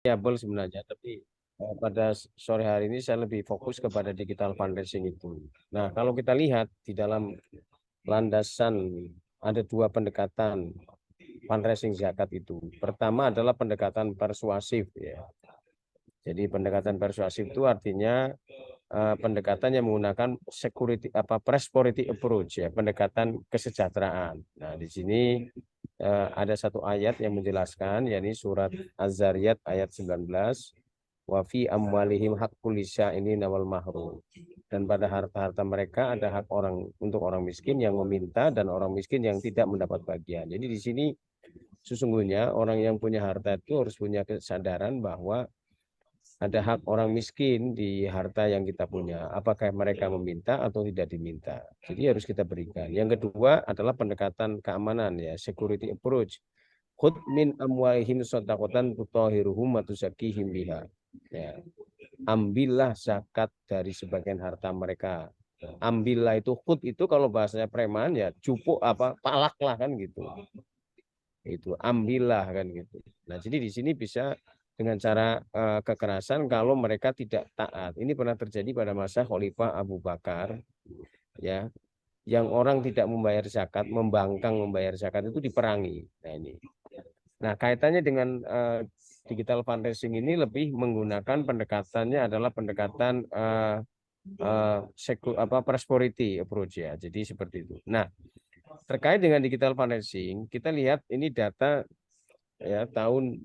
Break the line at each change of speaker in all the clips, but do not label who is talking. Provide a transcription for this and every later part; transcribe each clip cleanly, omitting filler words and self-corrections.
variabel sebenarnya, tapi pada sore hari ini saya lebih fokus kepada digital fundraising itu. Nah, kalau kita lihat di dalam landasan ada dua pendekatan fundraising zakat itu. Pertama adalah pendekatan persuasif ya. Jadi pendekatan persuasif itu artinya pendekatan yang menggunakan security prosperity approach ya, pendekatan kesejahteraan. Nah, di sini ada satu ayat yang menjelaskan, yakni surat Az-Zariyat ayat 19, wa fi amwalihim haqqul ini nawal mahrum. Dan pada harta-harta mereka ada hak orang untuk orang miskin yang meminta dan orang miskin yang tidak mendapat bagian. Jadi di sini sesungguhnya orang yang punya harta itu harus punya kesadaran bahwa ada hak orang miskin di harta yang kita punya. Apakah mereka meminta atau tidak diminta. Jadi harus kita berikan. Yang kedua adalah pendekatan keamanan ya, security approach. Khud min amwalihim shadaqatan tutahhiruhum wa tuzakkihim biha. Ya. Ambillah zakat dari sebagian harta mereka. Ambillah itu khud itu kalau bahasanya preman ya cupuk apa palak lah kan gitu. Itu ambillah kan gitu. Nah, jadi di sini bisa dengan cara kekerasan kalau mereka tidak taat. Ini pernah terjadi pada masa Khalifah Abu Bakar ya, yang orang tidak membayar zakat, membangkang membayar zakat itu diperangi. Nah, ini. Nah, kaitannya dengan digital fundraising ini lebih menggunakan pendekatannya adalah pendekatan prosperity approach ya. Jadi seperti itu. Nah, terkait dengan digital financing, kita lihat ini data ya tahun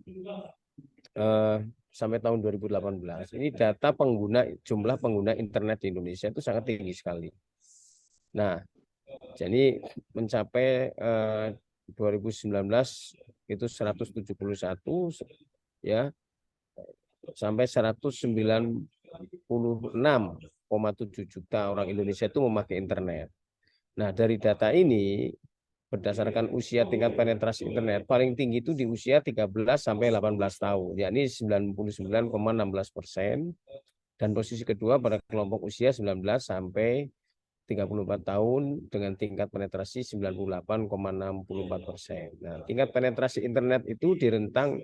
eh, sampai tahun 2018. Ini data jumlah pengguna internet di Indonesia itu sangat tinggi sekali. Nah, jadi mencapai 2019 itu 171 ya sampai 196,7 juta orang Indonesia itu memakai internet. Nah, dari data ini berdasarkan usia tingkat penetrasi internet paling tinggi itu di usia 13 sampai 18 tahun, yakni 99,16%, dan posisi kedua pada kelompok usia 19 sampai 34 tahun dengan tingkat penetrasi 98,64%. Nah, tingkat penetrasi internet itu di rentang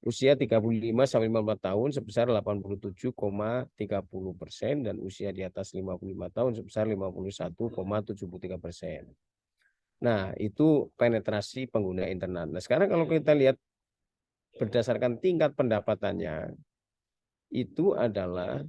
usia 35 sampai 54 tahun sebesar 87,30% dan usia di atas 55 tahun sebesar 51,73%. Nah, itu penetrasi pengguna internet. Nah, sekarang kalau kita lihat berdasarkan tingkat pendapatannya, itu adalah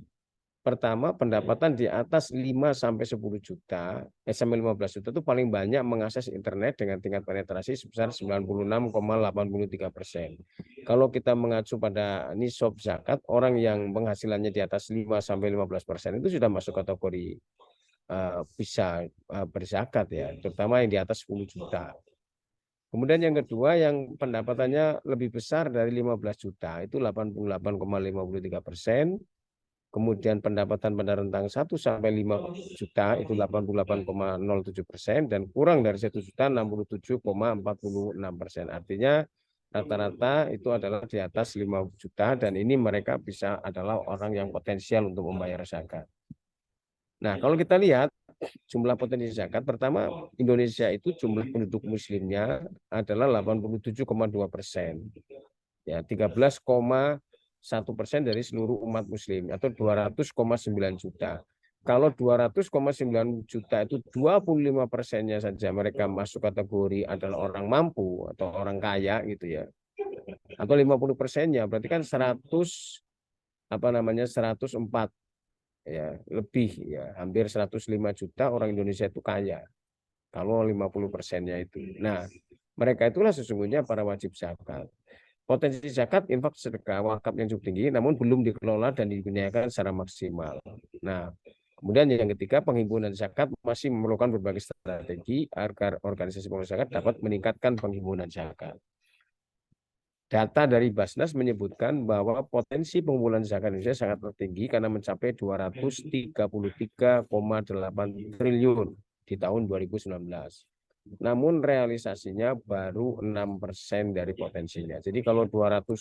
pertama pendapatan di atas 5 sampai 10 juta, sampai 15 juta itu paling banyak mengakses internet dengan tingkat penetrasi sebesar 96,83%. Kalau kita mengacu pada nisab zakat, orang yang penghasilannya di atas 5 sampai 15% itu sudah masuk kategori bisa berzakat ya, terutama yang di atas 10 juta. Kemudian yang kedua yang pendapatannya lebih besar dari 15 juta itu 88,53%. Kemudian pendapatan pada rentang 1 sampai 5 juta itu 88,07% dan kurang dari 1 juta 67,46%. Artinya rata-rata itu adalah di atas 5 juta dan ini mereka bisa adalah orang yang potensial untuk membayar zakat. Nah, kalau kita lihat jumlah potensi zakat, pertama Indonesia itu jumlah penduduk muslimnya adalah 87,2%. Ya, 13,1% dari seluruh umat muslim atau 200,9 juta. Kalau 200,9 juta itu 25%-nya saja mereka masuk kategori adalah orang mampu atau orang kaya gitu ya. Atau 50%-nya berarti kan 104 ya, lebih ya, hampir 105 juta orang Indonesia itu kaya. Kalau 50%-nya itu. Nah, mereka itulah sesungguhnya para wajib zakat. Potensi zakat, infak, sedekah, wakaf yang cukup tinggi, namun belum dikelola dan digunakan secara maksimal. Nah, kemudian yang ketiga, penghimpunan zakat masih memerlukan berbagai strategi agar organisasi pengurus zakat dapat meningkatkan penghimpunan zakat. Data dari Basnas menyebutkan bahwa potensi pengumpulan zakat Indonesia sangat tinggi karena mencapai 233,8 triliun di tahun 2019. Namun realisasinya baru 6% dari potensinya. Jadi kalau 200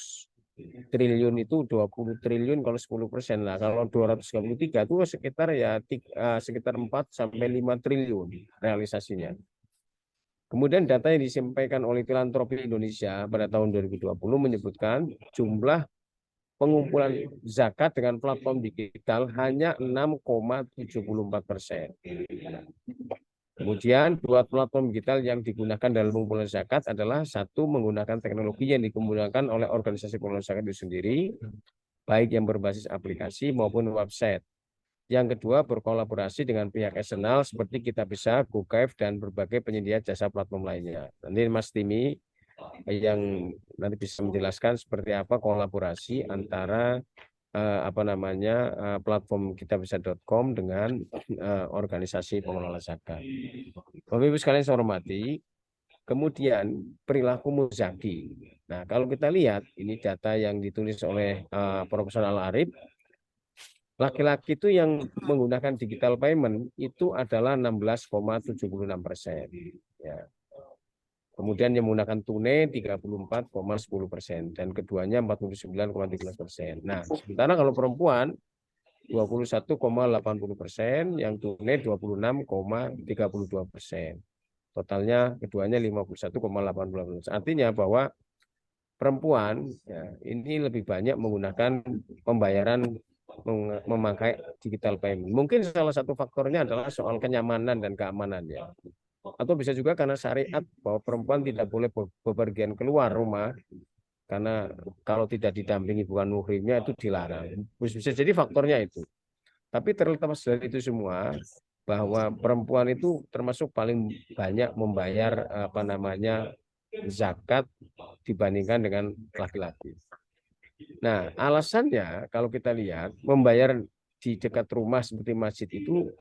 triliun itu 20 triliun kalau 10% lah. Kalau 233 itu sekitar ya sekitar 4 sampai 5 triliun realisasinya. Kemudian data yang disampaikan oleh Filantropi Indonesia pada tahun 2020 menyebutkan jumlah pengumpulan zakat dengan platform digital hanya 6,74%. Kemudian dua platform digital yang digunakan dalam pengumpulan zakat adalah satu menggunakan teknologi yang digunakan oleh organisasi pengumpulan zakat itu sendiri, baik yang berbasis aplikasi maupun website. Yang kedua berkolaborasi dengan pihak eksternal seperti Kitabisa, GoGive, dan berbagai penyedia jasa platform lainnya. Nanti Mas Timi yang nanti bisa menjelaskan seperti apa kolaborasi antara platform kitabisa.com dengan organisasi pengelola zakat. Bapak Ibu sekalian saya hormati, kemudian perilaku muzaki. Nah, kalau kita lihat ini data yang ditulis oleh Profesor Al-Arif, laki-laki itu yang menggunakan digital payment itu adalah 16,76%. Ya. Kemudian yang menggunakan tunai 34,10% dan keduanya 49,13%. Nah, sementara kalau perempuan 21,80%, yang tunai 26,32%. Totalnya keduanya 51,80%. Artinya bahwa perempuan ya, ini lebih banyak menggunakan pembayaran memakai digital payment. Mungkin salah satu faktornya adalah soal kenyamanan dan keamanan ya. Atau bisa juga karena syariat bahwa perempuan tidak boleh bepergian keluar rumah karena kalau tidak didampingi bukan muhrimnya itu dilarang. Bisa jadi faktornya itu. Tapi terlepas dari itu semua bahwa perempuan itu termasuk paling banyak membayar zakat dibandingkan dengan laki-laki. Nah, alasannya kalau kita lihat membayar di dekat rumah seperti masjid itu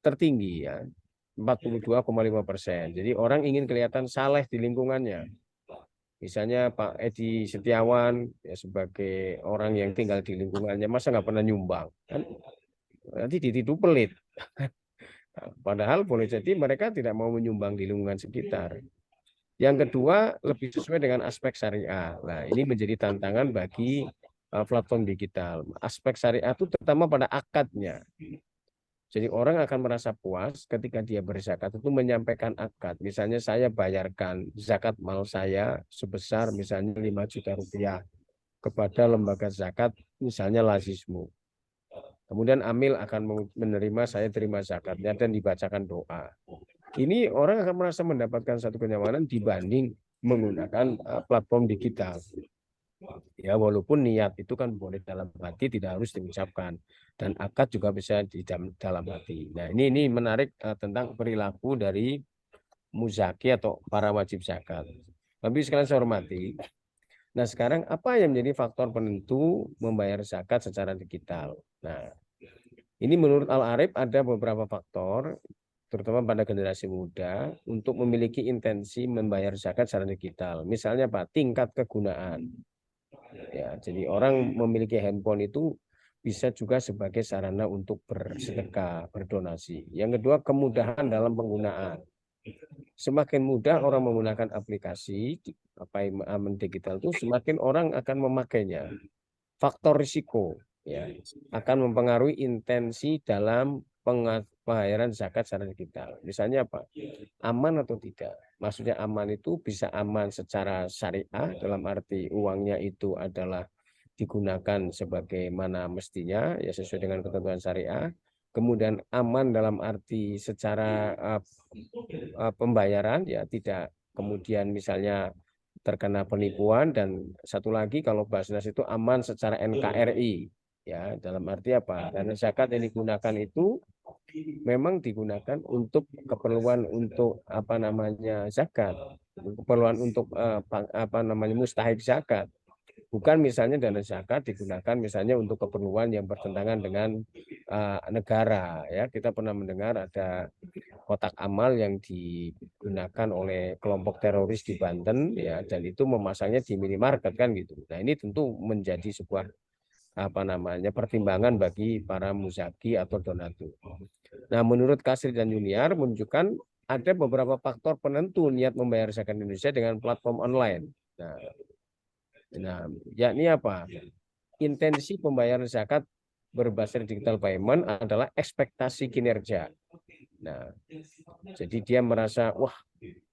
tertinggi ya, 42,5%. Jadi orang ingin kelihatan saleh di lingkungannya. Misalnya Pak Edi Setiawan ya sebagai orang yang tinggal di lingkungannya masa nggak pernah nyumbang kan nanti dituduh pelit. Padahal boleh jadi mereka tidak mau menyumbang di lingkungan sekitar. Yang kedua lebih sesuai dengan aspek syariah. Nah ini menjadi tantangan bagi platform digital. Aspek syariah itu terutama pada akadnya. Jadi orang akan merasa puas ketika dia berzakat itu menyampaikan akad. Misalnya saya bayarkan zakat mal saya sebesar misalnya 5 juta rupiah kepada lembaga zakat misalnya Lazismu. Kemudian Amil akan menerima saya terima zakatnya dan dibacakan doa. Ini orang akan merasa mendapatkan satu kenyamanan dibanding menggunakan platform digital. Ya walaupun niat itu kan boleh dalam hati tidak harus diucapkan dan akad juga bisa di dalam hati. Nah ini menarik tentang perilaku dari muzaki atau para wajib zakat. Tapi sekalian saya hormati. Nah sekarang apa yang menjadi faktor penentu membayar zakat secara digital? Nah ini menurut Al-Arif ada beberapa faktor terutama pada generasi muda untuk memiliki intensi membayar zakat secara digital. Misalnya Pak, tingkat kegunaan. Ya, jadi orang memiliki handphone itu bisa juga sebagai sarana untuk bersedekah, berdonasi. Yang kedua, kemudahan dalam penggunaan. Semakin mudah orang menggunakan aplikasi payment digital itu, semakin orang akan memakainya. Faktor risiko ya akan mempengaruhi intensi dalam pembayaran zakat secara digital. Misalnya apa? Aman atau tidak? Maksudnya aman itu bisa aman secara syariah dalam arti uangnya itu adalah digunakan sebagaimana mestinya ya sesuai dengan ketentuan syariah. Kemudian aman dalam arti secara pembayaran ya tidak kemudian misalnya terkena penipuan dan satu lagi kalau Basnas itu aman secara NKRI ya dalam arti apa? Dana zakat yang digunakan itu memang digunakan untuk keperluan untuk zakat, keperluan untuk mustahik zakat. Bukan misalnya dana zakat digunakan misalnya untuk keperluan yang bertentangan dengan negara ya. Kita pernah mendengar ada kotak amal yang digunakan oleh kelompok teroris di Banten ya dan itu memasangnya di minimarket kan gitu. Nah, ini tentu menjadi sebuah pertimbangan bagi para muzaki atau donatur. Nah, menurut Kasir dan Junior menunjukkan ada beberapa faktor penentu niat membayar zakat Indonesia dengan platform online. Nah, yakni apa? Intensi pembayaran zakat berbasis digital payment adalah ekspektasi kinerja. Nah, jadi dia merasa, wah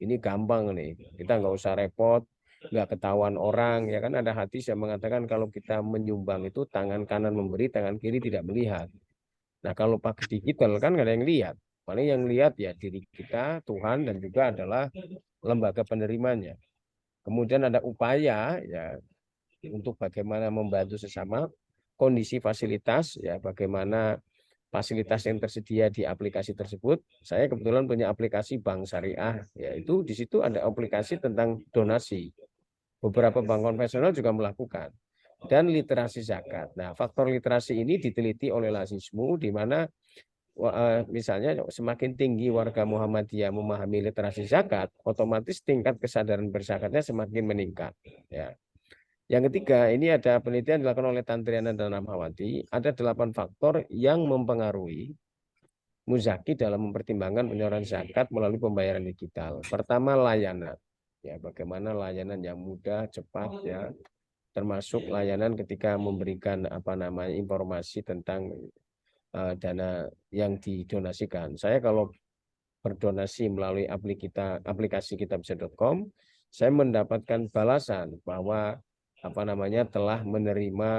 ini gampang nih, kita nggak usah repot, nggak ketahuan orang, ya kan ada hadis yang mengatakan kalau kita menyumbang itu tangan kanan memberi, tangan kiri tidak melihat. Nah kalau pakai digital kan nggak ada yang lihat, paling yang lihat ya diri kita, Tuhan, dan juga adalah lembaga penerimanya. Kemudian ada upaya ya untuk bagaimana membantu sesama, kondisi fasilitas ya bagaimana fasilitas yang tersedia di aplikasi tersebut. Saya kebetulan punya aplikasi Bank Syariah, yaitu di situ ada aplikasi tentang donasi. Beberapa bank konvensional juga melakukan. Dan literasi zakat. Nah, faktor literasi ini diteliti oleh Lazismu, di mana misalnya semakin tinggi warga Muhammadiyah memahami literasi zakat, otomatis tingkat kesadaran berzakatnya semakin meningkat. Ya. Yang ketiga, ini ada penelitian dilakukan oleh Tantriana dan Ramawati, ada 8 faktor yang mempengaruhi muzaki dalam mempertimbangkan penyaluran zakat melalui pembayaran digital. Pertama, layanan. Ya, bagaimana layanan yang mudah, cepat, ya, termasuk layanan ketika memberikan informasi tentang dana yang didonasikan. Saya kalau berdonasi melalui aplikasi kitabisa.com, saya mendapatkan balasan bahwa telah menerima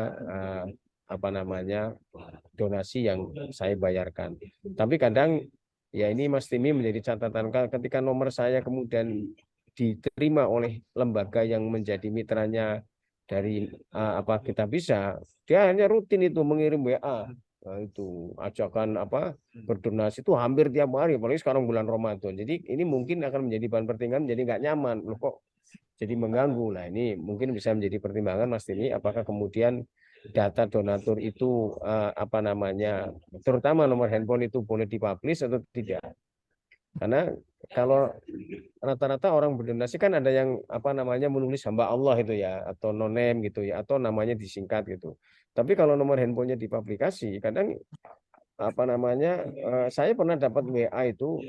donasi yang saya bayarkan. Tapi kadang ya ini Mas Timi menjadi catatan ketika nomor saya kemudian diterima oleh lembaga yang menjadi mitranya dari kita bisa, dia hanya rutin itu mengirim WA. Nah, itu ajakan berdonasi itu hampir tiap hari, apalagi sekarang bulan Ramadan. Jadi ini mungkin akan menjadi bahan pertimbangan, jadi nggak nyaman. Loh kok jadi mengganggu. Nah ini mungkin bisa menjadi pertimbangan Mas Timi, apakah kemudian data donatur itu terutama nomor handphone itu boleh dipublish atau tidak. Karena kalau rata-rata orang berdonasi kan ada yang menulis hamba Allah itu ya, atau no name gitu ya, atau namanya disingkat gitu. Tapi kalau nomor handphonenya dipublikasi, kadang saya pernah dapat WA itu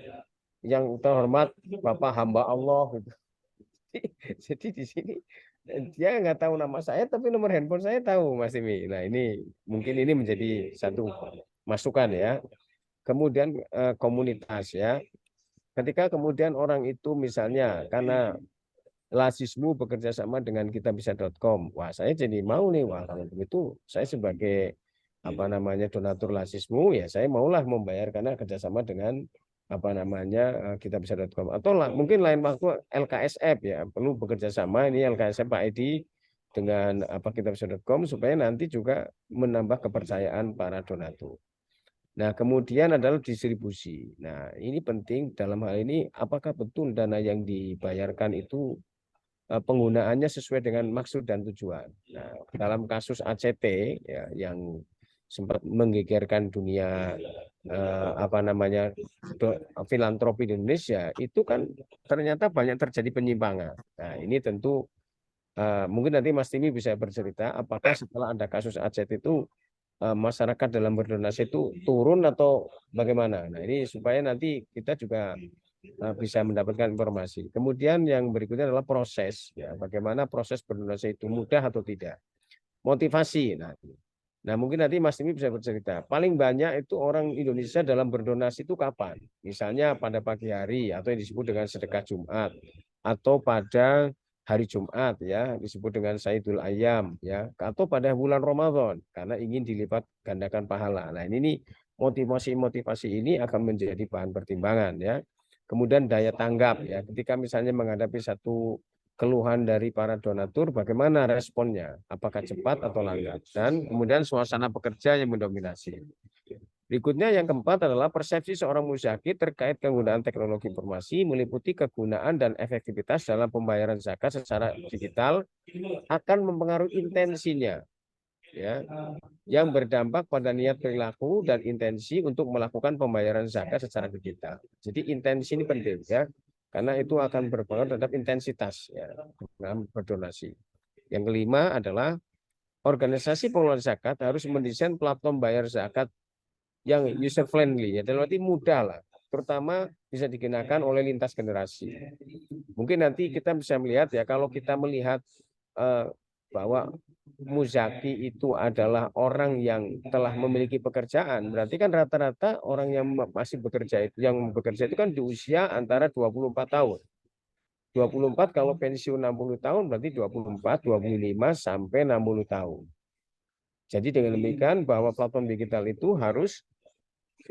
yang terhormat Bapak hamba Allah gitu. Jadi di sini dia nggak tahu nama saya, tapi nomor handphone saya tahu, Mas Imi. Nah ini mungkin ini menjadi satu masukan ya. Kemudian komunitas ya. Ketika kemudian orang itu misalnya karena Lazismu bekerja sama dengan kitabisa.com, wah saya jadi mau nih, wah kalau begitu saya sebagai donatur Lazismu ya saya maulah membayar karena kerjasama dengan kitabisa.com, atau mungkin lain waktu LKSF ya perlu bekerja sama ini LKSF Pak Edi dengan kitabisa.com supaya nanti juga menambah kepercayaan para donatur. Nah, kemudian adalah distribusi. Nah, ini penting dalam hal ini apakah betul dana yang dibayarkan itu penggunaannya sesuai dengan maksud dan tujuan. Nah, dalam kasus ACT ya yang sempat menggegerkan dunia filantropi di Indonesia, itu kan ternyata banyak terjadi penyimpangan. Nah, ini tentu mungkin nanti Mas Timi bisa bercerita apakah setelah ada kasus ACT itu masyarakat dalam berdonasi itu turun atau bagaimana. Nah, ini supaya nanti kita juga bisa mendapatkan informasi. Kemudian yang berikutnya adalah proses, ya, bagaimana proses berdonasi itu mudah atau tidak. Motivasi. Nah, mungkin nanti Mas Timi bisa bercerita. Paling banyak itu orang Indonesia dalam berdonasi itu kapan? Misalnya pada pagi hari atau yang disebut dengan sedekah Jumat, atau pada hari Jumat ya disebut dengan Saidul Ayam ya, atau pada bulan Ramadan karena ingin dilipat gandakan pahala. Nah, ini nih motivasi ini akan menjadi bahan pertimbangan ya. Kemudian daya tanggap ya, ketika misalnya menghadapi satu keluhan dari para donatur, bagaimana responnya? Apakah cepat atau lambat? Dan kemudian suasana pekerja yang mendominasi. Berikutnya yang keempat adalah persepsi seorang muzaki terkait penggunaan teknologi informasi, meliputi kegunaan dan efektivitas dalam pembayaran zakat secara digital akan mempengaruhi intensinya, ya, yang berdampak pada niat perilaku dan intensi untuk melakukan pembayaran zakat secara digital. Jadi intensi ini penting ya, karena itu akan berpengaruh terhadap intensitas ya dalam berdonasi. Yang kelima adalah organisasi pengelola zakat harus mendesain platform bayar zakat yang user friendly ya, dalam arti mudah lah, terutama bisa digunakan oleh lintas generasi. Mungkin nanti kita bisa melihat ya, kalau kita melihat bahwa muzaki itu adalah orang yang telah memiliki pekerjaan, berarti kan rata-rata orang yang masih bekerja itu, yang bekerja itu kan di usia antara 24 tahun. 24 kalau pensiun 60 tahun berarti 24, 25 sampai 60 tahun. Jadi dengan demikian bahwa platform digital itu harus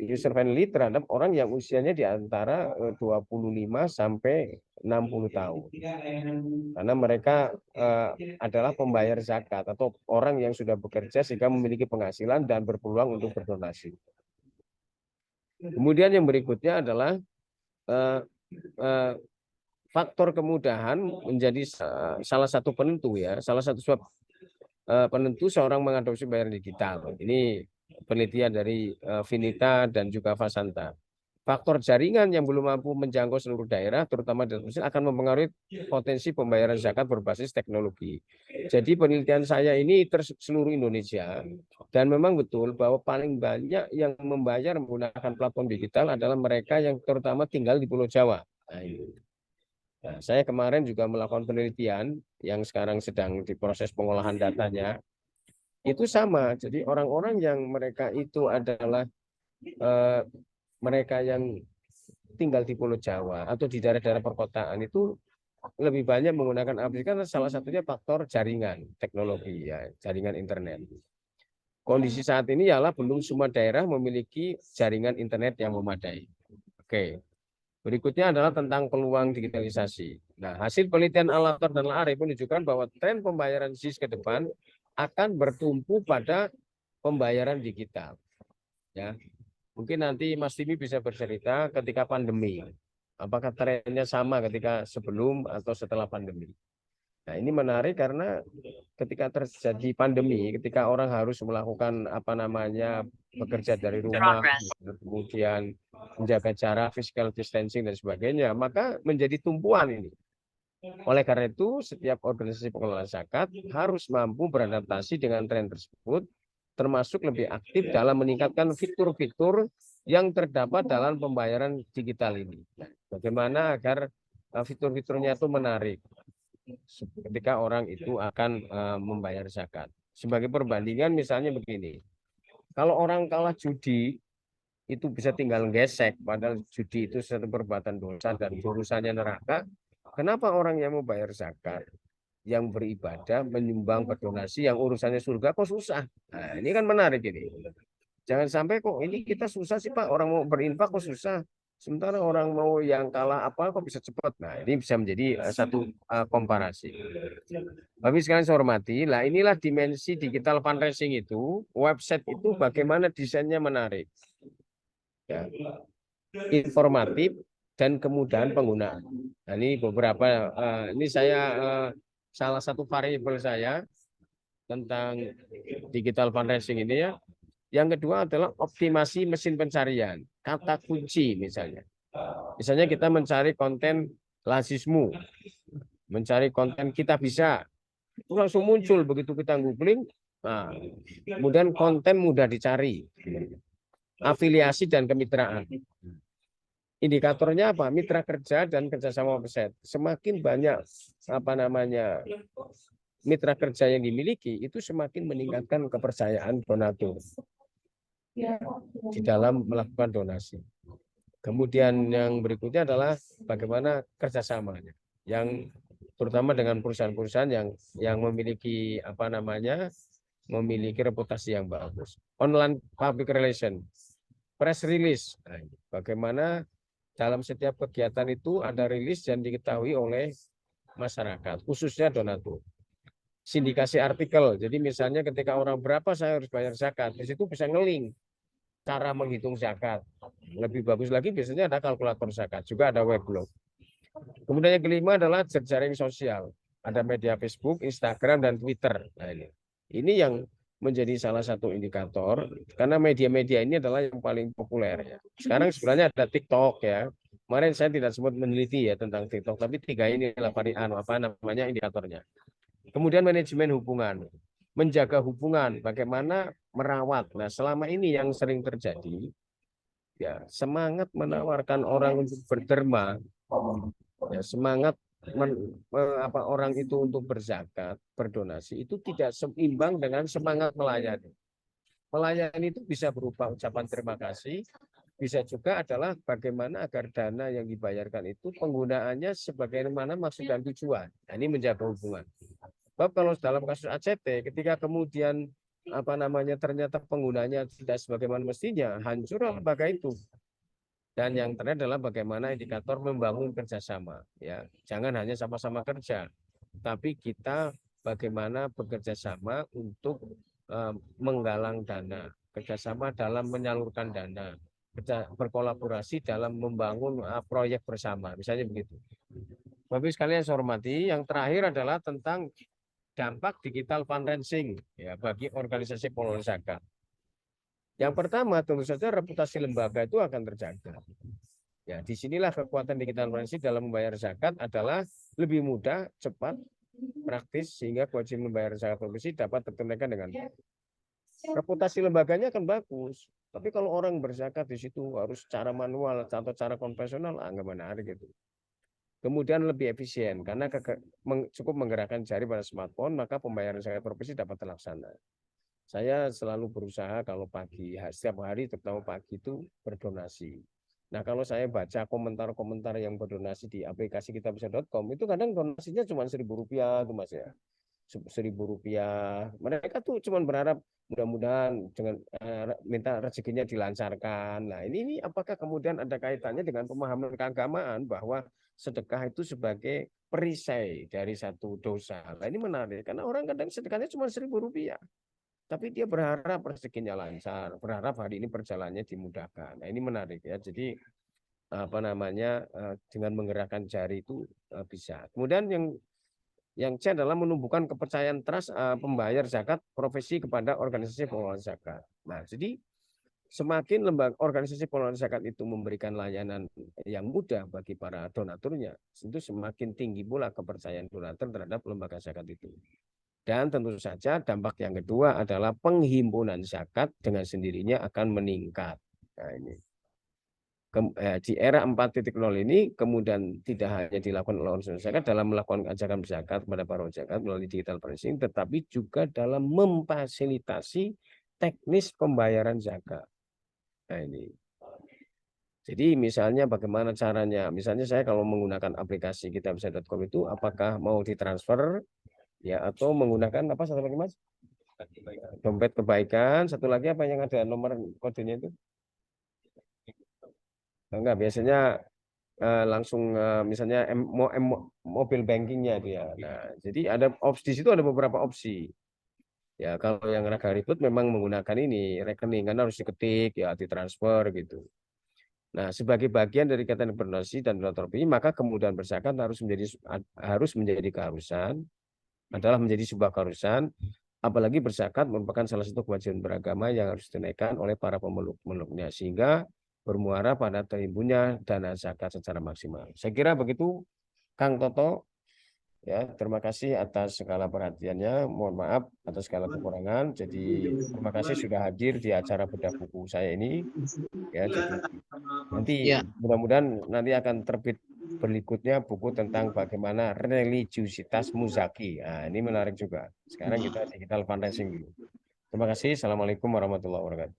user friendly terhadap orang yang usianya di antara 25 sampai 60 tahun. Karena mereka adalah pembayar zakat atau orang yang sudah bekerja sehingga memiliki penghasilan dan berpeluang untuk berdonasi. Kemudian yang berikutnya adalah faktor kemudahan menjadi salah satu penentu ya, salah satu sebab penentu seorang mengadopsi bayaran digital. Ini penelitian dari Finita dan juga Fasanta. Faktor jaringan yang belum mampu menjangkau seluruh daerah, terutama di Mesir, akan mempengaruhi potensi pembayaran zakat berbasis teknologi. Jadi penelitian saya ini seluruh Indonesia, dan memang betul bahwa paling banyak yang membayar menggunakan platform digital adalah mereka yang terutama tinggal di Pulau Jawa. Nah, saya kemarin juga melakukan penelitian yang sekarang sedang diproses pengolahan datanya. Itu sama. Jadi orang-orang yang mereka itu adalah mereka yang tinggal di Pulau Jawa atau di daerah-daerah perkotaan itu lebih banyak menggunakan aplikasi karena salah satunya faktor jaringan teknologi ya, jaringan internet. Kondisi saat ini ialah belum semua daerah memiliki jaringan internet yang memadai. Oke. Berikutnya adalah tentang peluang digitalisasi. Nah, hasil penelitian Al-Athar dan Al-Arif menunjukkan bahwa tren pembayaran ZIS ke depan akan bertumpu pada pembayaran digital. Ya, mungkin nanti Mas Timi bisa bercerita ketika pandemi. Apakah trennya sama ketika sebelum atau setelah pandemi? Nah, ini menarik karena ketika terjadi pandemi, ketika orang harus melakukan bekerja dari rumah, kemudian menjaga jarak, physical distancing dan sebagainya, maka menjadi tumpuan ini. Oleh karena itu, setiap organisasi pengelola zakat harus mampu beradaptasi dengan tren tersebut, termasuk lebih aktif dalam meningkatkan fitur-fitur yang terdapat dalam pembayaran digital ini. Bagaimana agar fitur-fiturnya itu menarik ketika orang itu akan membayar zakat. Sebagai perbandingan misalnya begini, kalau orang kalah judi itu bisa tinggal gesek, padahal judi itu satu perbuatan dosa dan urusannya neraka. Kenapa orang yang mau bayar zakat, yang beribadah, menyumbang, berdonasi, yang urusannya surga kok susah? Nah, ini kan menarik ini. Jangan sampai kok ini kita susah sih Pak, orang mau berinfak kok susah. Sementara orang mau yang kalah apa kok bisa cepat. Nah, ini bisa menjadi satu komparasi. Tapi sekalian saya hormati, lah inilah dimensi digital fundraising itu, website itu bagaimana desainnya menarik. Ya, informatif dan kemudahan penggunaan. Nah, ini beberapa ini saya salah satu variabel saya tentang digital fundraising ini ya. Yang kedua adalah optimasi mesin pencarian, kata kunci misalnya. Misalnya kita mencari konten lazismu, mencari konten kita bisa, itu langsung muncul begitu kita googling. Nah, kemudian konten mudah dicari, afiliasi dan kemitraan. Indikatornya apa? Mitra kerja dan kerjasama website. Semakin banyak mitra kerja yang dimiliki, itu semakin meningkatkan kepercayaan donatur di dalam melakukan donasi. Kemudian yang berikutnya adalah bagaimana kerjasamanya, yang terutama dengan perusahaan-perusahaan yang memiliki memiliki reputasi yang bagus. Online public relation, press release. Nah, bagaimana dalam setiap kegiatan itu ada rilis yang diketahui oleh masyarakat, khususnya donatur. Sindikasi artikel. Jadi misalnya ketika orang berapa saya harus bayar zakat, di situ bisa ngeling cara menghitung zakat. Lebih bagus lagi biasanya ada kalkulator zakat, juga ada weblog. Kemudian yang kelima adalah jejaring sosial. Ada media Facebook, Instagram, dan Twitter. Nah, ini yang menjadi salah satu indikator karena media-media ini adalah yang paling populer ya. Sekarang sebenarnya ada TikTok ya. Kemarin saya tidak sempat meneliti ya tentang TikTok, tapi tiga ini adalah indikatornya. Kemudian manajemen hubungan, menjaga hubungan, bagaimana merawat. Nah, selama ini yang sering terjadi ya semangat menawarkan orang untuk berderma, ya semangat orang itu untuk berzakat, berdonasi itu tidak seimbang dengan semangat melayani. Melayani itu bisa berupa ucapan terima kasih, bisa juga adalah bagaimana agar dana yang dibayarkan itu penggunaannya sebagaimana maksud dan tujuan. Nah, ini menjaga hubungan. Sebab kalau dalam kasus ACT, ketika kemudian apa namanya ternyata penggunanya tidak sebagaimana mestinya, hancur lembaga itu. Dan yang terakhir adalah bagaimana indikator membangun kerjasama. Ya, jangan hanya sama-sama kerja, tapi kita bagaimana bekerja sama untuk menggalang dana, kerjasama dalam menyalurkan dana, berkolaborasi dalam membangun proyek bersama, misalnya begitu. Bapak sekalian saya hormati, yang terakhir adalah tentang dampak digital fundraising ya bagi organisasi pengelola zakat. Yang pertama tentu saja reputasi lembaga itu akan terjaga. Ya, disinilah kekuatan digital forensik dalam membayar zakat adalah lebih mudah, cepat, praktis sehingga kewajiban membayar zakat profesi dapat tertunaikan dengan baik. Reputasi lembaganya akan bagus, tapi kalau orang berzakat di situ harus secara manual atau cara konvensional, nggak menarik gitu. Kemudian lebih efisien karena cukup menggerakkan jari pada smartphone, maka pembayaran zakat profesi dapat terlaksana. Saya selalu berusaha kalau pagi, setiap hari terutama pagi itu berdonasi. Nah kalau saya baca komentar-komentar yang berdonasi di aplikasi kitabisa.com itu kadang donasinya cuma Rp1.000 tuh Mas ya. Rp1.000. Mereka tuh cuma berharap mudah-mudahan dengan minta rezekinya dilancarkan. Nah ini apakah kemudian ada kaitannya dengan pemahaman keagamaan bahwa sedekah itu sebagai perisai dari satu dosa. Nah ini menarik karena orang kadang sedekahnya cuma Rp1.000. Tapi dia berharap rezekinya lancar, berharap hari ini perjalanannya dimudahkan. Nah, ini menarik ya. Jadi apa namanya dengan menggerakkan jari itu bisa. Kemudian yang C adalah menumbuhkan kepercayaan trust pembayar zakat profesi kepada organisasi pengelola zakat. Nah, jadi semakin lembaga organisasi pengelola zakat itu memberikan layanan yang mudah bagi para donaturnya, itu semakin tinggi pula kepercayaan donatur terhadap lembaga zakat itu. Dan tentu saja dampak yang kedua adalah penghimpunan zakat dengan sendirinya akan meningkat. Nah, ini. Di era 4.0 ini kemudian tidak hanya dilakukan oleh organisasi zakat dalam melakukan ajakan zakat kepada para zakat melalui digital pricing, tetapi juga dalam memfasilitasi teknis pembayaran zakat. Nah ini. Jadi misalnya bagaimana caranya? Misalnya saya kalau menggunakan aplikasi kitabisa.com itu apakah mau ditransfer ya atau menggunakan apa satu lagi Mas? Dompet kebaikan, satu lagi apa yang ada nomor kodenya itu? Enggak, biasanya langsung misalnya mobile bankingnya itu ya. Nah, jadi ada opsi di situ ada beberapa opsi. Ya, kalau yang agak ribet memang menggunakan ini rekening karena harus diketik ya ditransfer gitu. Nah, sebagai bagian dari kegiatan berdonasi dan filantropi, maka kemudahan berzakat harus menjadi keharusan, adalah menjadi sebuah keharusan. Apalagi berzakat merupakan salah satu kewajiban beragama yang harus ditunaikan oleh para pemeluk-pemeluknya sehingga bermuara pada terhimpunnya dana zakat secara maksimal. Saya kira begitu, Kang Toto. Ya, terima kasih atas segala perhatiannya. Mohon maaf atas segala kekurangan. Jadi terima kasih sudah hadir di acara bedah buku saya ini. Ya, jadi nanti
Ya,
mudah-mudahan nanti akan terbit berikutnya buku tentang bagaimana religiusitas muzaki. Nah, ini menarik juga. Sekarang kita digital fundraising dulu. Terima kasih. Assalamualaikum warahmatullahi wabarakatuh.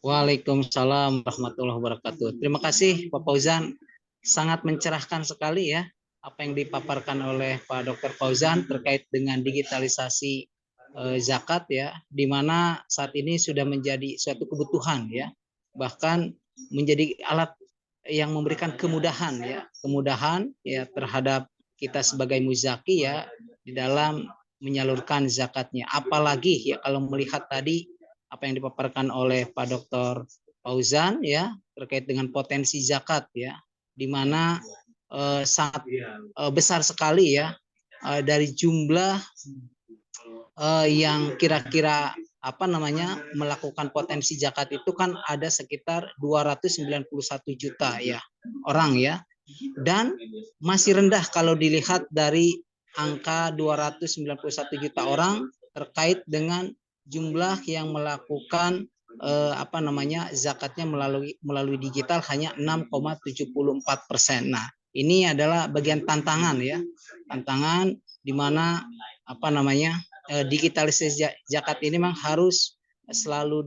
Waalaikumsalam warahmatullahi wabarakatuh. Terima kasih Pak Fauzan, sangat mencerahkan sekali ya apa yang dipaparkan oleh Pak Dr. Fauzan terkait dengan digitalisasi zakat ya, di mana saat ini sudah menjadi suatu kebutuhan ya, bahkan menjadi alat yang memberikan kemudahan ya terhadap kita sebagai muzaki ya di dalam menyalurkan zakatnya. Apalagi ya kalau melihat tadi apa yang dipaparkan oleh Pak Dr. Fauzan ya terkait dengan potensi zakat ya, di mana sangat besar sekali ya dari jumlah yang kira-kira apa namanya melakukan potensi zakat itu kan ada sekitar 291 juta ya orang ya, dan masih rendah kalau dilihat dari angka 291 juta orang terkait dengan jumlah yang melakukan apa namanya zakatnya melalui digital hanya 6,74%. Nah, ini adalah bagian tantangan ya, tantangan di mana apa namanya digitalisasi zakat ini memang harus selalu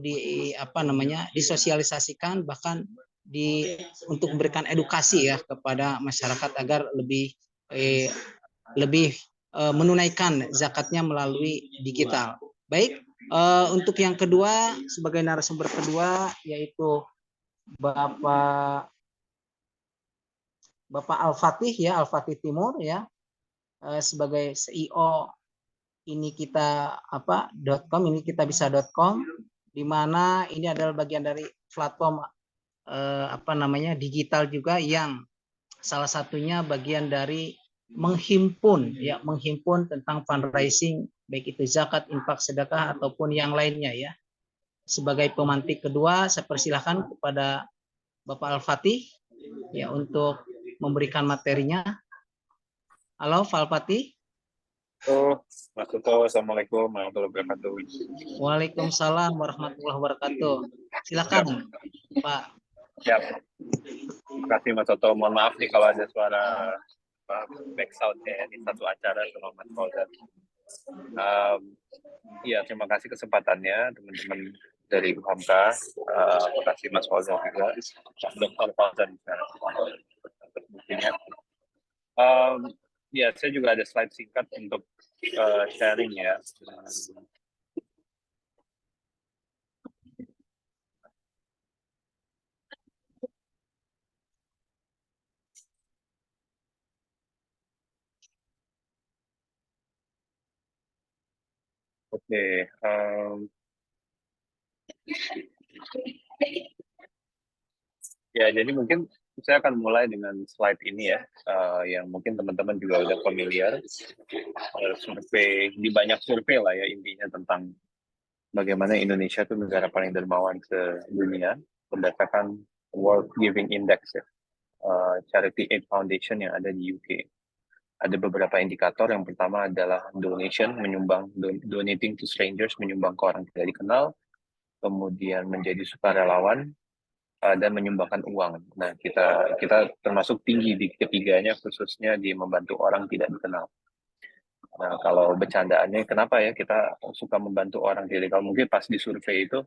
disosialisasikan, bahkan untuk memberikan edukasi ya kepada masyarakat agar lebih menunaikan zakatnya melalui digital. Baik, untuk yang kedua sebagai narasumber kedua yaitu Bapak Al-Fatih ya, Al-Fatih Timur ya, sebagai CEO ini kita ini kita bisa.com, di mana ini adalah bagian dari platform digital juga yang salah satunya bagian dari menghimpun tentang fundraising baik itu zakat, infak, sedekah ataupun yang lainnya ya. Sebagai pemantik kedua saya persilahkan kepada Bapak Al-Fatih ya untuk memberikan materinya. Halo Pak Al-Fatih.
Mas Toto, Assalamualaikum warahmatullahi wabarakatuh.
Waalaikumsalam warahmatullahi wabarakatuh. Silakan Pak.
Siap. Terima kasih Mas Toto. Mohon maaf nih kalau ada suara back sound-nya di satu acara sama Mas Fauzan. Iya, terima kasih kesempatannya teman-teman dari UHAMKA. Terima kasih Mas Fauzan juga, Dr. Fauzan buktinya. Ya, saya juga ada slide singkat untuk sharing ya. Oke, ya jadi mungkin saya akan mulai dengan slide ini ya, yang mungkin teman-teman juga udah familiar. Survei, di banyak survei lah ya intinya tentang bagaimana Indonesia itu negara paling dermawan se dunia berdasarkan World Giving Index ya, Charity Aid Foundation yang ada di UK. Ada beberapa indikator. Yang pertama adalah donation, menyumbang, donating to strangers, menyumbang ke orang tidak dikenal, kemudian menjadi sukarelawan, dan menyumbangkan uang. Nah, kita termasuk tinggi di ketiganya, khususnya di membantu orang tidak dikenal. Nah, kalau bercandaannya, kenapa ya kita suka membantu orang tidak dikenal? Mungkin pas di survei itu,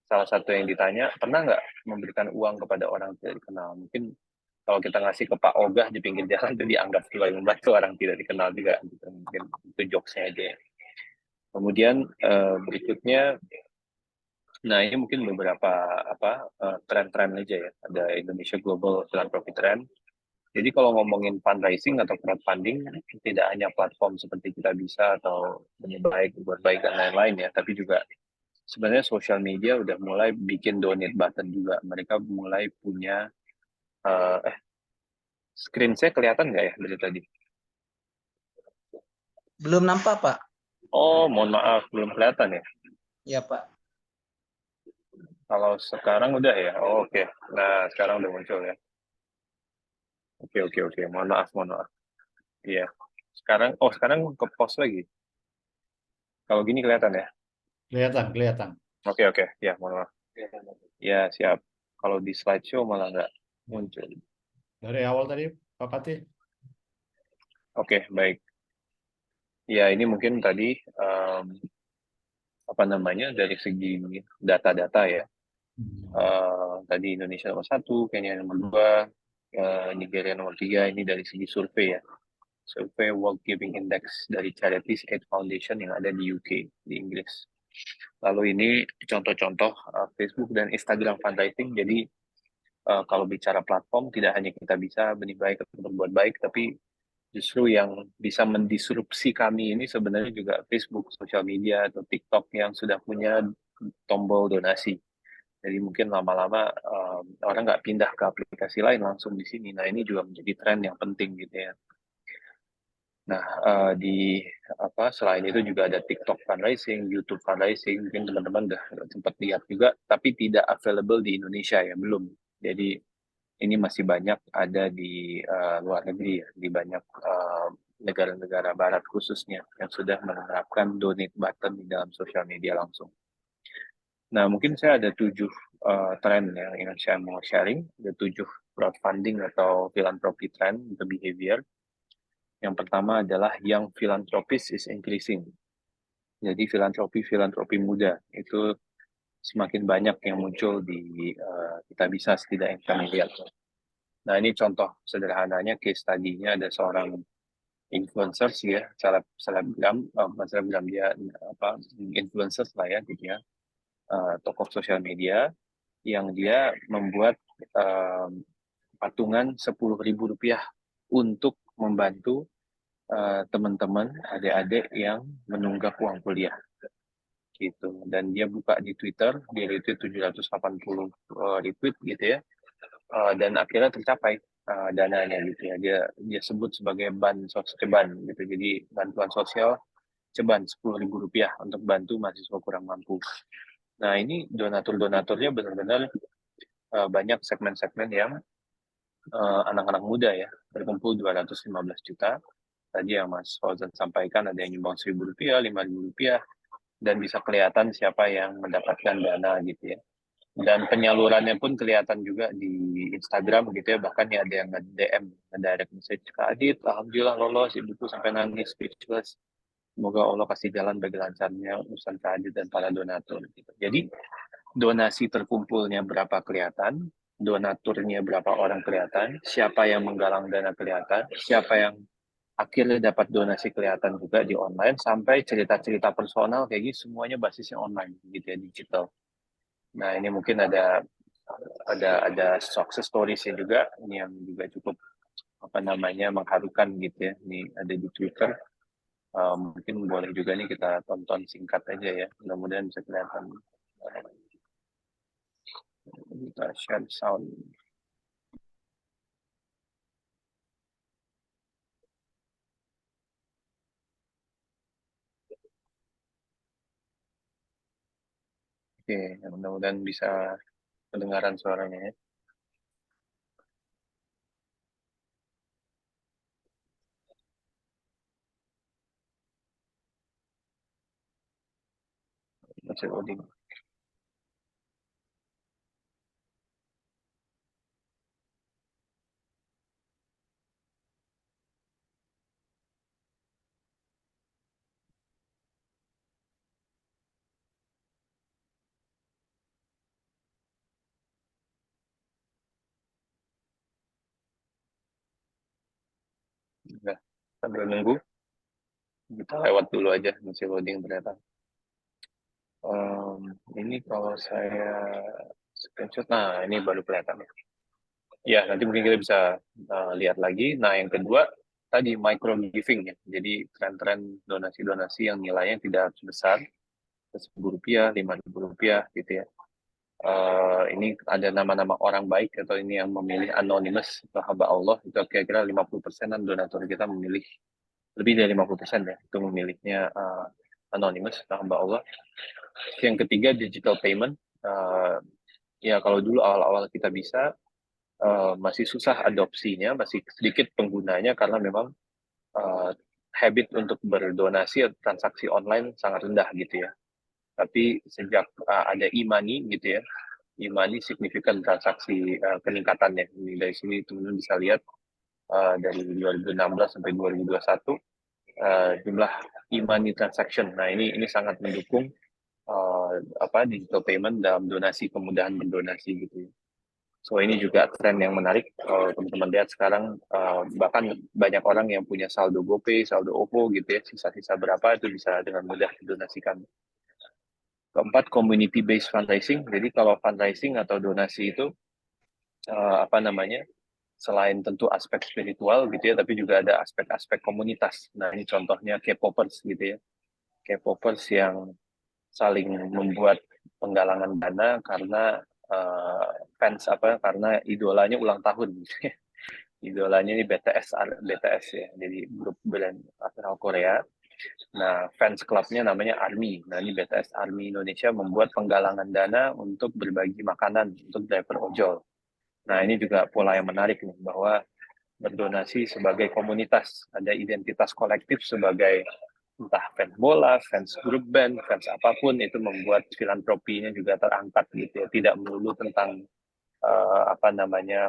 salah satu yang ditanya, pernah nggak memberikan uang kepada orang tidak dikenal? Mungkin kalau kita ngasih ke Pak Ogah di pinggir jalan itu dianggap sebagai membantu orang tidak dikenal juga, gitu. Mungkin itu jokesnya aja ya. Kemudian berikutnya, nah ini mungkin beberapa tren-tren aja ya. Ada Indonesia Global Philanthropy Trend. Jadi kalau ngomongin fundraising atau crowdfunding, tidak hanya platform seperti Kita Bisa atau Baik, Buat Baik dan lain-lain ya, tapi juga sebenarnya sosial media udah mulai bikin donate button juga. Mereka mulai punya screen saya kelihatan nggak ya dari tadi?
Belum nampak, Pak.
Oh, mohon maaf, belum kelihatan ya?
Ya, Pak.
Kalau sekarang udah ya? Oh, oke. Nah, sekarang udah muncul ya. Oke. Mohon maaf. Iya. Sekarang ke post lagi. Kalau gini kelihatan ya?
Kelihatan.
Oke. Ya, mohon maaf. Ya, siap. Kalau di slideshow malah nggak muncul.
Dari awal tadi, Pak Fatih.
Oke, baik. Ya, ini mungkin tadi dari segi data-data ya. Tadi Indonesia nomor 1, Kenya nomor 2, Nigeria nomor 3. Ini dari segi survei ya. Survei World Giving Index dari Charities Aid Foundation yang ada di UK, di Inggris. Lalu ini contoh-contoh Facebook dan Instagram fundraising. Jadi kalau bicara platform, tidak hanya Kita Bisa, Benih Baik, atau Berbuat Baik, tapi justru yang bisa mendisrupsi kami ini sebenarnya juga Facebook, sosial media, atau TikTok yang sudah punya tombol donasi. Jadi mungkin lama-lama orang nggak pindah ke aplikasi lain, langsung di sini. Nah, ini juga menjadi tren yang penting gitu ya. Nah, selain itu juga ada TikTok fundraising, YouTube fundraising, mungkin teman-teman udah sempat lihat juga, tapi tidak available di Indonesia ya, belum. Jadi ini masih banyak ada di luar negeri ya, di banyak negara-negara barat khususnya yang sudah menerapkan donate button di dalam sosial media langsung. Nah, mungkin saya ada 7 tren yang saya mau sharing, ada 7 crowdfunding atau philanthropy trend untuk behavior. Yang pertama adalah young philanthropist is increasing. Jadi filantropi muda itu semakin banyak yang muncul di Kitabisa setidaknya kami lihat. Nah, ini contoh sederhananya case study-nya ada seorang influencer ya, selebgram, bukan selebgram, dia influencers lah ya gitu ya, tokoh sosial media yang dia membuat patungan Rp10.000 untuk membantu teman-teman adik-adik yang menunggak uang kuliah gitu. Dan dia buka di Twitter, dia retweet 780 retweet gitu ya. Dan akhirnya tercapai dananya gitu ya. Dia sebut sebagai ceban gitu. Jadi bantuan sosial ceban Rp10.000 untuk bantu mahasiswa kurang mampu. Nah, ini donatur-donaturnya benar-benar banyak segmen-segmen yang anak-anak muda ya, berkumpul 215 juta. Tadi yang Mas Fauzan sampaikan ada yang nyumbang Rp1.000, Rp5.000, dan bisa kelihatan siapa yang mendapatkan dana gitu ya. Dan penyalurannya pun kelihatan juga di Instagram gitu ya, bahkan ya ada yang nge-DM, nge-direct message ke Adit, alhamdulillah lolos, ibuku sampai nangis, speechless. Semoga Allah kasih jalan bagi lancarnya urusan Kak Adit dan para donatur gitu. Jadi donasi terkumpulnya berapa kelihatan, donaturnya berapa orang kelihatan, siapa yang menggalang dana kelihatan, siapa yang akhirnya dapat donasi kelihatan juga di online, sampai cerita-cerita personal kayak gitu semuanya basisnya online gitu ya, digital. Nah, ini mungkin ada success stories-nya juga ini yang juga cukup mengharukan gitu ya. Ini ada di Twitter. Mungkin boleh juga nih kita tonton singkat aja ya. Mudah-mudahan bisa kelihatan. Kita share sound. Oke, mudah-mudahan bisa kedengaran suaranya ya. Masih loading. Nah, sambil nunggu, kita lewat dulu aja, masih loading ternyata. Ini kalau saya screenshot, nah ini baru kelihatan. Ya, nanti mungkin kita bisa lihat lagi. Nah, yang kedua, tadi micro giving ya. Jadi tren-tren donasi-donasi yang nilainya tidak besar, Rp10.000, Rp5.000 gitu ya. Ini ada nama-nama orang baik atau ini yang memilih anonymous atau hamba Allah, itu kira-kira 50%-an donatur kita memilih, lebih dari 50% ya, itu memilihnya anonymous atau hamba Allah. Yang ketiga, digital payment. Ya, kalau dulu awal-awal kita bisa, masih susah adopsinya, masih sedikit penggunanya karena memang habit untuk berdonasi atau transaksi online sangat rendah gitu ya. Tapi sejak ada e-money gitu ya, e-money signifikan transaksi peningkatannya. Ini dari sini teman-teman bisa lihat dari 2016 sampai 2021 jumlah e-money transaction. Nah, ini sangat mendukung digital payment dalam donasi, kemudahan berdonasi gitu ya. So ini juga tren yang menarik. Kalau teman-teman lihat sekarang, bahkan banyak orang yang punya saldo GoPay, saldo OVO gitu ya, sisa-sisa berapa itu bisa dengan mudah didonasikan. Keempat, community based fundraising. Jadi kalau fundraising atau donasi itu selain tentu aspek spiritual gitu ya, tapi juga ada aspek-aspek komunitas. Nah, ini contohnya K-popers gitu ya. K-popers yang saling membuat penggalangan dana karena karena idolanya ulang tahun. Idolanya ini BTS ya, jadi grup band asal Korea. Nah, fans clubnya namanya ARMY. Nah, ini BTS ARMY Indonesia membuat penggalangan dana untuk berbagi makanan untuk driver ojol. Nah, ini juga pola yang menarik nih, bahwa berdonasi sebagai komunitas, ada identitas kolektif sebagai entah fans bola, fans grup band, fans apapun, itu membuat filantropinya juga terangkat gitu ya, tidak melulu tentang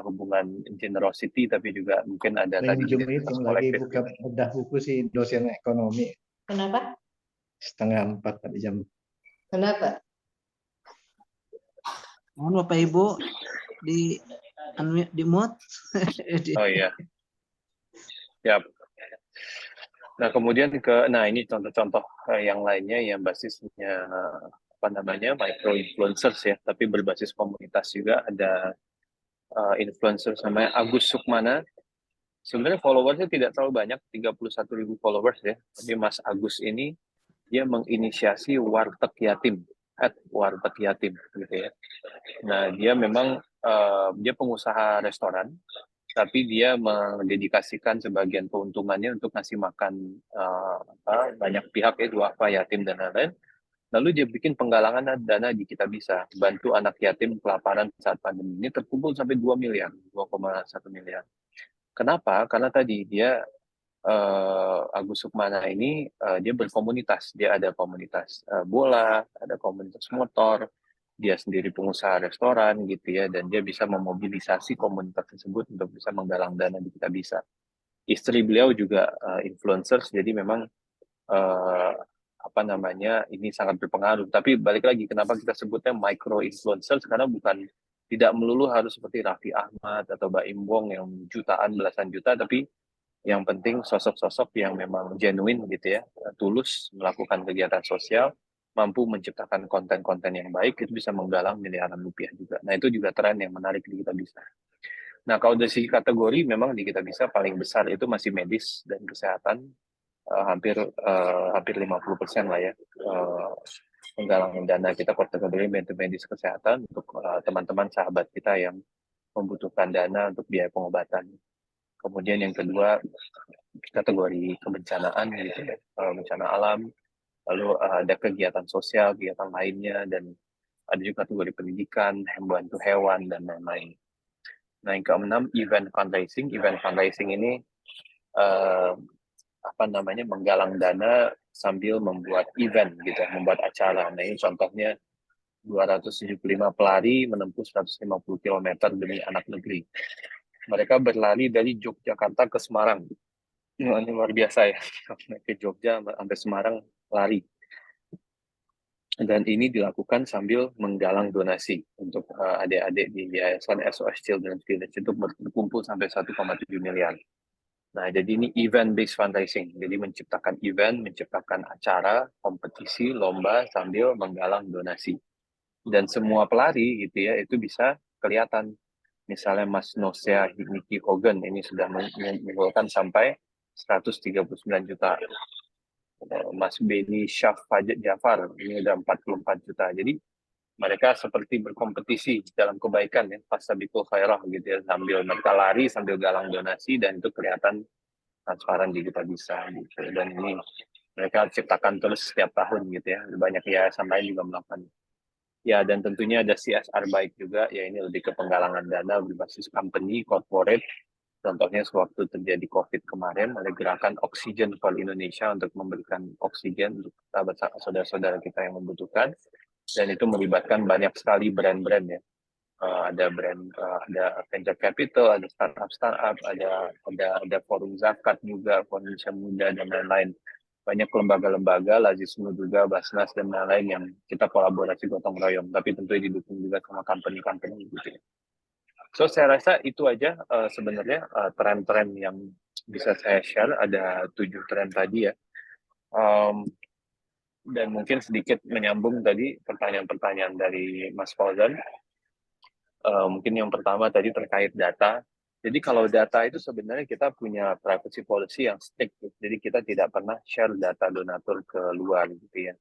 hubungan generosity, tapi juga mungkin ada tadi
Jum
identitas
itu lagi
kolektif.
buka bedah buku si dosen ekonomi.
Kenapa?
3:30 tadi jam.
Kenapa?
Mohon Bapak Ibu di di mute.
Oh iya, ya. Nah kemudian nah ini contoh-contoh yang lainnya yang basisnya apa namanya micro influencers ya, tapi berbasis komunitas juga. Ada influencer namanya Agus Sukmana. Sebenarnya followersnya tidak terlalu banyak, 31.000 followers ya. Tapi Mas Agus ini dia menginisiasi warteg yatim, warteg yatim gitu ya. Nah dia memang dia pengusaha restoran, tapi dia mendedikasikan sebagian keuntungannya untuk ngasih makan banyak pihak ya, duafa, yatim dan lain-lain. Lalu dia bikin penggalangan dana di Kitabisa, bantu anak yatim kelaparan saat pandemi ini terkumpul sampai 2 miliar, 2,1 miliar. Kenapa? Karena tadi dia Agus Sukmana ini dia berkomunitas, dia ada komunitas bola, ada komunitas motor, dia sendiri pengusaha restoran gitu ya, dan dia bisa memobilisasi komunitas tersebut untuk bisa menggalang dana di Kitabisa. Istri beliau juga influencers, jadi memang uh, apa namanya ini sangat berpengaruh. Tapi balik lagi, kenapa kita sebutnya micro influencers? Karena bukan tidak melulu harus seperti Raffi Ahmad atau Baim Wong yang jutaan belasan juta, tapi yang penting sosok-sosok yang memang genuine gitu ya, tulus melakukan kegiatan sosial, mampu menciptakan konten-konten yang baik, itu bisa menggalang miliaran rupiah juga. Nah itu juga tren yang menarik di Kitabisa. Nah kalau dari segi kategori memang di Kitabisa paling besar itu masih medis dan kesehatan, hampir 50% lah ya, penggalangan dana kita kategori medis kesehatan untuk teman-teman sahabat kita yang membutuhkan dana untuk biaya pengobatan. Kemudian yang kedua kategori kebencanaan gitu ya, bencana alam, lalu ada kegiatan sosial, kegiatan lainnya, dan ada juga kategori pendidikan, membantu hewan dan lain-lain. Nah yang keenam event fundraising. Event fundraising ini apa namanya menggalang dana sambil membuat event gitu, membuat acara. Nah ini contohnya 275 pelari menempuh 150 km demi anak negeri. Mereka berlari dari Yogyakarta ke Semarang. Ini luar biasa ya, ke Jogja sampai Semarang lari. Dan ini dilakukan sambil menggalang donasi untuk adik-adik di Yayasan SOS Children's Village itu berkumpul sampai 1,7 miliar. Nah, jadi ini event-based fundraising. Jadi menciptakan event, menciptakan acara, kompetisi, lomba sambil menggalang donasi. Dan semua pelari gitu ya, itu bisa kelihatan. Misalnya Mas Nosea Niki Hogan ini sudah mengumpulkan sampai 139 juta. Mas Beni Syaf Jafar ini udah 44 juta. Jadi mereka seperti berkompetisi dalam kebaikan ya, Fastabiqul Khairah gitu ya, sambil mereka lari sambil galang donasi, dan itu kelihatan transparan di Kitabisa gitu. Dan ini mereka ciptakan terus setiap tahun gitu ya. Banyak yayasan lain juga melakukan. Ya, dan tentunya ada CSR baik juga, ya ini lebih ke penggalangan dana berbasis company, corporate. Contohnya sewaktu terjadi COVID kemarin, ada gerakan Oxygen for Indonesia untuk memberikan oksigen untuk saudara-saudara kita yang membutuhkan. Dan itu melibatkan banyak sekali brand-brand ya. Ada brand, ada venture capital, ada startup, ada forum zakat juga, Indonesia Muda dan lain-lain. Banyak lembaga-lembaga, Lazismu juga, Basnas dan lain-lain yang kita kolaborasi gotong royong, tapi tentu didukung juga sama company-company gitu ya. So saya rasa itu aja sebenarnya tren-tren yang bisa saya share. Ada 7 tren tadi ya. Dan mungkin sedikit menyambung tadi pertanyaan-pertanyaan dari Mas Fauzan. Mungkin yang pertama tadi terkait data. Jadi kalau data itu sebenarnya kita punya privacy policy yang strict. Jadi kita tidak pernah share data donatur ke luar gitu ya.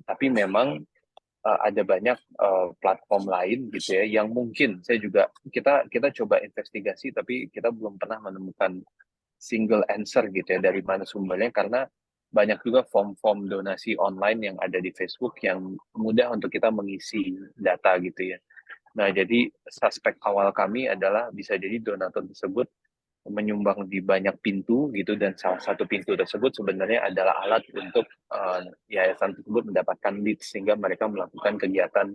Tapi memang ada banyak platform lain gitu ya yang mungkin kita coba investigasi, tapi kita belum pernah menemukan single answer gitu ya dari mana sumbernya, karena banyak juga form-form donasi online yang ada di Facebook yang mudah untuk kita mengisi data gitu ya. Nah, jadi suspek awal kami adalah bisa jadi donatur tersebut menyumbang di banyak pintu gitu, dan salah satu pintu tersebut sebenarnya adalah alat untuk yayasan tersebut mendapatkan lead, sehingga mereka melakukan kegiatan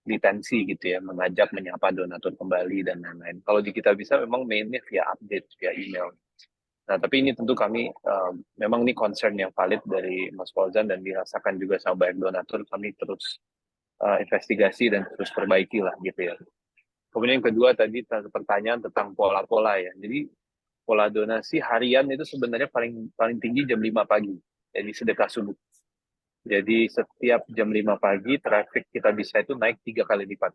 litensi gitu ya, mengajak, menyapa donatur kembali dan lain-lain. Kalau di Kitabisa memang mainnya via update, via email. Nah, tapi ini tentu kami, memang ini concern yang valid dari Mas Fauzan dan dirasakan juga sama banyak donatur, kami terus investigasi dan terus perbaiki lah gitu ya. Kemudian yang kedua tadi pertanyaan tentang pola-pola ya. Jadi pola donasi harian itu sebenarnya paling paling tinggi jam 5 pagi. Jadi sedekah subuh. Jadi setiap jam 5 pagi traffic kita bisa itu naik 3 kali lipat.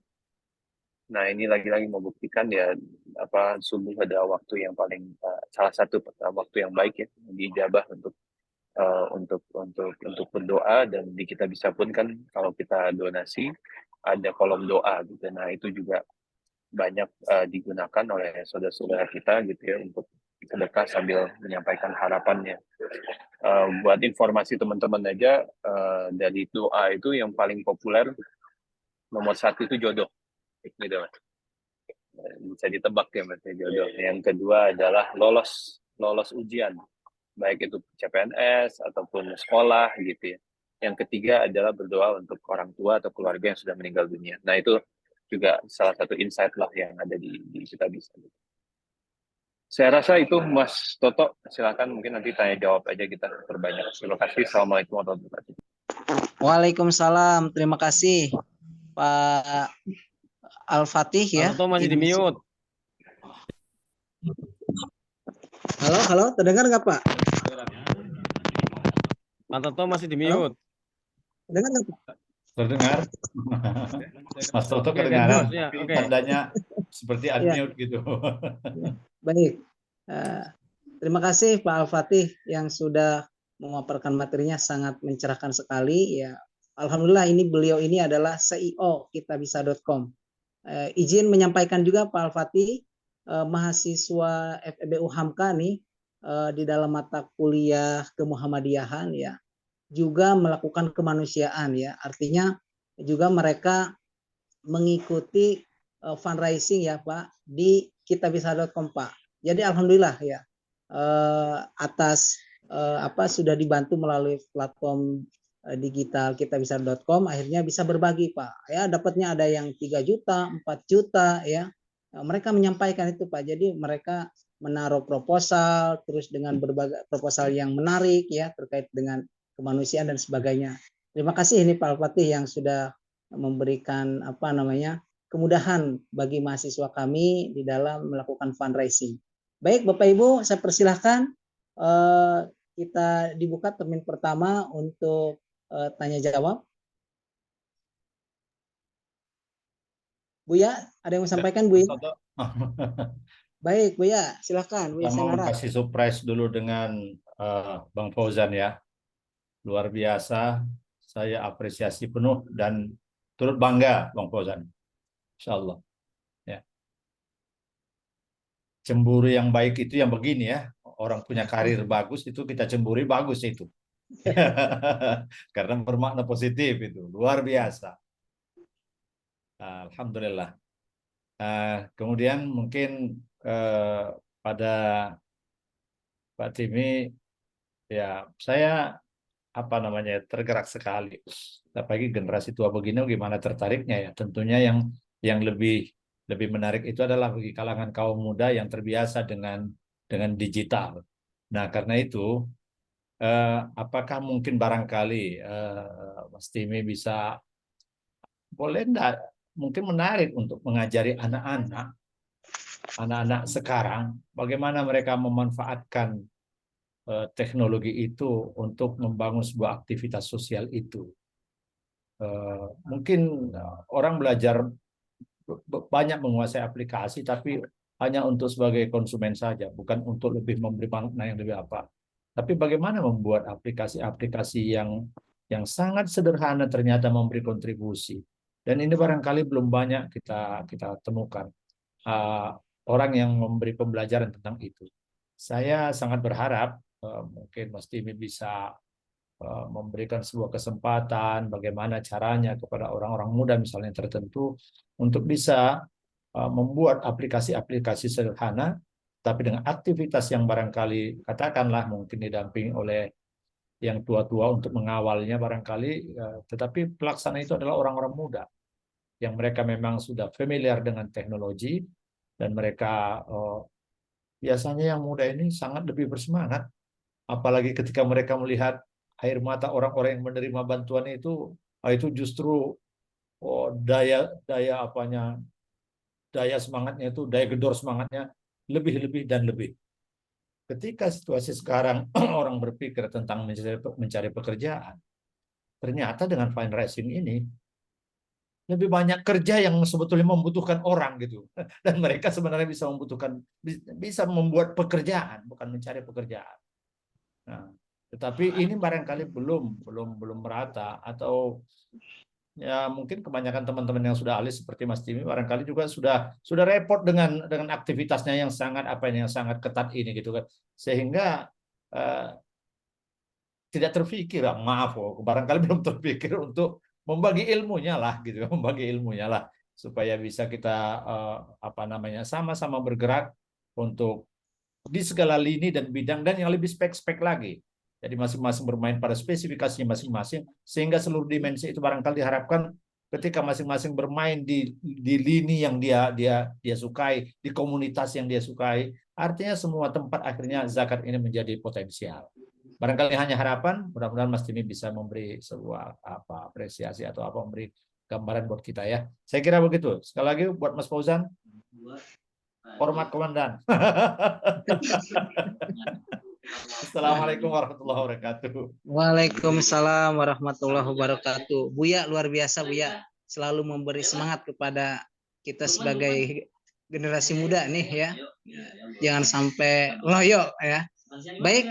Nah, ini lagi-lagi membuktikan ya apa subuh ada waktu yang paling salah satu waktu yang baik ya diijabah untuk berdoa, dan di kita bisa pun kan kalau kita donasi ada kolom doa gitu. Nah, itu juga banyak digunakan oleh saudara-saudara kita gitu ya untuk sedekah sambil menyampaikan harapannya. Buat informasi teman-teman aja, dari doa itu yang paling populer nomor 1 itu jodoh gitu. Bisa ditebak ya berarti jodoh. Yang kedua adalah lolos ujian, baik itu CPNS ataupun sekolah gitu ya. Yang ketiga adalah berdoa untuk orang tua atau keluarga yang sudah meninggal dunia. Nah, itu juga salah satu insight lah yang ada di kita bisa. Saya rasa itu Mas Toto, silakan mungkin nanti tanya jawab aja kita perbanyak. Terima kasih. Assalamualaikum warahmatullahi wabarakatuh.
Waalaikumsalam. Terima kasih Pak Al-Fatih ya.
Pak Toto masih di mute.
Halo, terdengar nggak Pak?
Pak Toto masih di
Halo?
mute.
Terdengar nggak Pak?
Terdengar. Mas Toto
Oke,
kedengaran,
ya,
tapi
oke.
tandanya seperti unmute gitu.
Baik. Terima kasih Pak Al-Fatih yang sudah memaparkan materinya, sangat mencerahkan sekali ya. Alhamdulillah beliau ini adalah CEO kitabisa.com. Izin menyampaikan juga Pak Al-Fatih, mahasiswa FEBU Hamka nih di dalam mata kuliah kemuhammadiyahan ya juga melakukan kemanusiaan ya. Artinya juga mereka mengikuti fundraising ya Pak di kitabisa.com Pak. Jadi alhamdulillah ya atas sudah dibantu melalui platform digital kitabisa.com, akhirnya bisa berbagi Pak. Ya dapatnya ada yang 3 juta, 4 juta ya. Mereka menyampaikan itu Pak. Jadi mereka menaruh proposal terus dengan berbagai proposal yang menarik ya terkait dengan kemanusiaan dan sebagainya. Terima kasih ini Pak Al-Fatih yang sudah memberikan kemudahan bagi mahasiswa kami di dalam melakukan fundraising. Baik Bapak Ibu, saya persilahkan kita dibuka termin pertama untuk tanya jawab. Buya, ada yang mau sampaikan Buya? Baik Buya, silahkan Buya
Saya mau
Senara.
kasih surprise dulu dengan Bang Fauzan ya. Luar biasa, saya apresiasi penuh dan turut bangga Bang Fauzan. Insya Allah. Ya. Cemburu yang baik itu yang begini ya. Orang punya karir bagus itu kita cemburi bagus itu. Karena bermakna positif itu. Luar biasa. Alhamdulillah. Kemudian mungkin pada Pak Timi, ya saya tergerak sekali. Apalagi generasi tua begini gimana tertariknya ya. Tentunya yang lebih menarik itu adalah bagi kalangan kaum muda yang terbiasa dengan digital. Nah, karena itu apakah mungkin barangkali Mas Timi bisa boleh enggak mungkin menarik untuk mengajari anak-anak sekarang bagaimana mereka memanfaatkan teknologi itu untuk membangun sebuah aktivitas sosial itu. Mungkin orang belajar banyak menguasai aplikasi tapi hanya untuk sebagai konsumen saja, bukan untuk lebih memberi makna yang lebih apa. Tapi bagaimana membuat aplikasi-aplikasi yang sangat sederhana ternyata memberi kontribusi. Dan ini barangkali belum banyak kita temukan orang yang memberi pembelajaran tentang itu. Saya sangat berharap mungkin Mas Timi bisa memberikan sebuah kesempatan bagaimana caranya kepada orang-orang muda misalnya tertentu untuk bisa membuat aplikasi-aplikasi sederhana tapi dengan aktivitas yang barangkali katakanlah mungkin didampingi oleh yang tua-tua untuk mengawalnya barangkali, tetapi pelaksana itu adalah orang-orang muda yang mereka memang sudah familiar dengan teknologi dan mereka biasanya yang muda ini sangat lebih bersemangat, apalagi ketika mereka melihat air mata orang-orang yang menerima bantuan itu justru daya apanya, daya semangatnya itu, daya gedor semangatnya lebih dan lebih. Ketika situasi sekarang orang berpikir tentang mencari pekerjaan, ternyata dengan fundraising ini lebih banyak kerja yang sebetulnya membutuhkan orang gitu, dan mereka sebenarnya bisa membuat pekerjaan, bukan mencari pekerjaan. Nah, tetapi ini barangkali belum merata, atau ya mungkin kebanyakan teman-teman yang sudah ahli seperti Mas Timi barangkali juga sudah repot dengan aktivitasnya yang sangat ketat ini gitu kan, sehingga eh, tidak terpikir, maaf, barangkali belum terpikir untuk membagi ilmunya lah gitu, membagi ilmunya lah supaya bisa kita sama-sama bergerak untuk di segala lini dan bidang, dan yang lebih spek lagi. Jadi masing-masing bermain pada spesifikasinya masing-masing, sehingga seluruh dimensi itu barangkali diharapkan ketika masing-masing bermain di lini yang dia sukai, di komunitas yang dia sukai, artinya semua tempat akhirnya zakat ini menjadi potensial. Barangkali hanya harapan, mudah-mudahan Mas Timi bisa memberi sebuah apresiasi atau memberi gambaran buat kita ya. Saya kira begitu. Sekali lagi buat Mas Fauzan, hormat komandan. Assalamualaikum warahmatullahi wabarakatuh.
Waalaikumsalam warahmatullahi wabarakatuh. Buya luar biasa, Buya. Selalu memberi semangat kepada kita sebagai generasi muda nih ya. Jangan sampai loyo ya. Baik,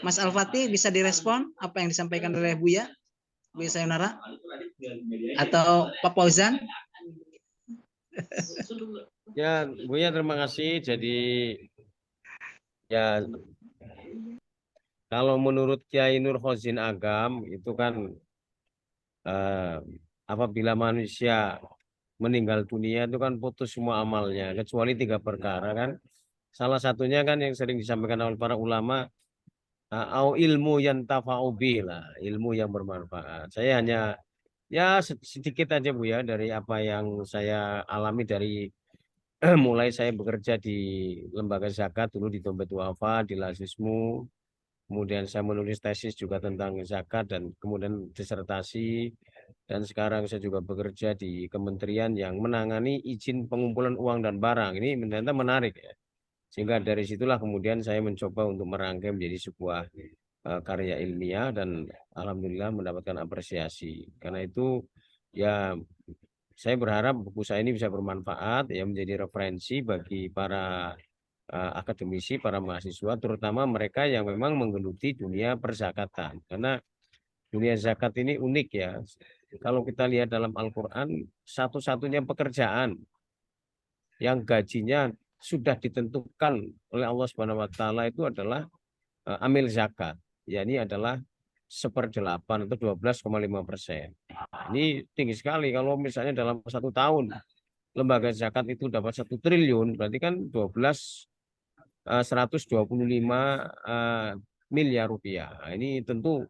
Mas Al-Fatih bisa direspon apa yang disampaikan oleh Buya Sayonara atau Pak Fauzan?
Ya, Buya terima kasih. Jadi ya kalau menurut Kiai Nur Khozin Agam itu kan apabila manusia meninggal dunia itu kan putus semua amalnya kecuali 3 perkara kan. Salah satunya kan yang sering disampaikan oleh para ulama, au ilmu yang tafa'ubi lah, ilmu yang bermanfaat. Saya hanya ya sedikit aja Bu ya dari apa yang saya alami dari mulai saya bekerja di lembaga zakat dulu di Dompet Wafa, di Lazismu, kemudian saya menulis tesis juga tentang zakat dan kemudian disertasi, dan sekarang saya juga bekerja di kementerian yang menangani izin pengumpulan uang dan barang. Ini ternyata menarik ya. Sehingga dari situlah kemudian saya mencoba untuk merangkai menjadi sebuah karya ilmiah dan alhamdulillah mendapatkan apresiasi. Karena itu ya saya berharap buku saya ini bisa bermanfaat ya, menjadi referensi bagi para akademisi, para mahasiswa, terutama mereka yang memang menggeluti dunia perzakatan. Karena dunia zakat ini unik ya. Kalau kita lihat dalam Al-Quran, satu-satunya pekerjaan yang gajinya sudah ditentukan oleh Allah Subhanahu wa taala itu adalah amil zakat. Ya, ini adalah 1/8 atau 12,5%. Ini tinggi sekali. Kalau misalnya dalam 1 tahun lembaga zakat itu dapat 1 triliun, berarti kan 125 miliar rupiah. Nah, ini tentu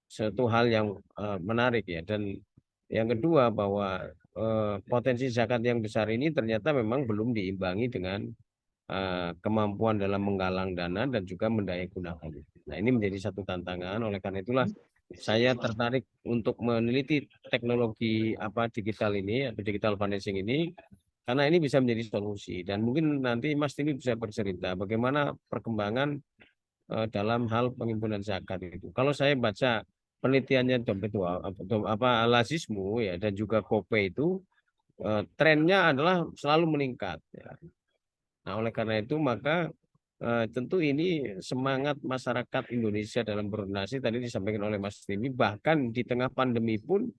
satu hal yang menarik ya. Dan yang kedua bahwa potensi zakat yang besar ini ternyata memang belum diimbangi dengan kemampuan dalam menggalang dana dan juga mendayagunakan. Nah, ini menjadi satu tantangan. Oleh karena itulah saya tertarik untuk meneliti teknologi digital ini atau digital financing ini, karena ini bisa menjadi solusi. Dan mungkin nanti Mas Timi bisa bercerita bagaimana perkembangan dalam hal penghimpunan zakat itu. Kalau saya baca penelitiannya Dompet Lazismu ya dan juga Kope itu trennya adalah selalu meningkat ya. Nah, oleh karena itu maka tentu ini semangat masyarakat Indonesia dalam berdonasi tadi disampaikan oleh Mas Timi, bahkan di tengah pandemi pun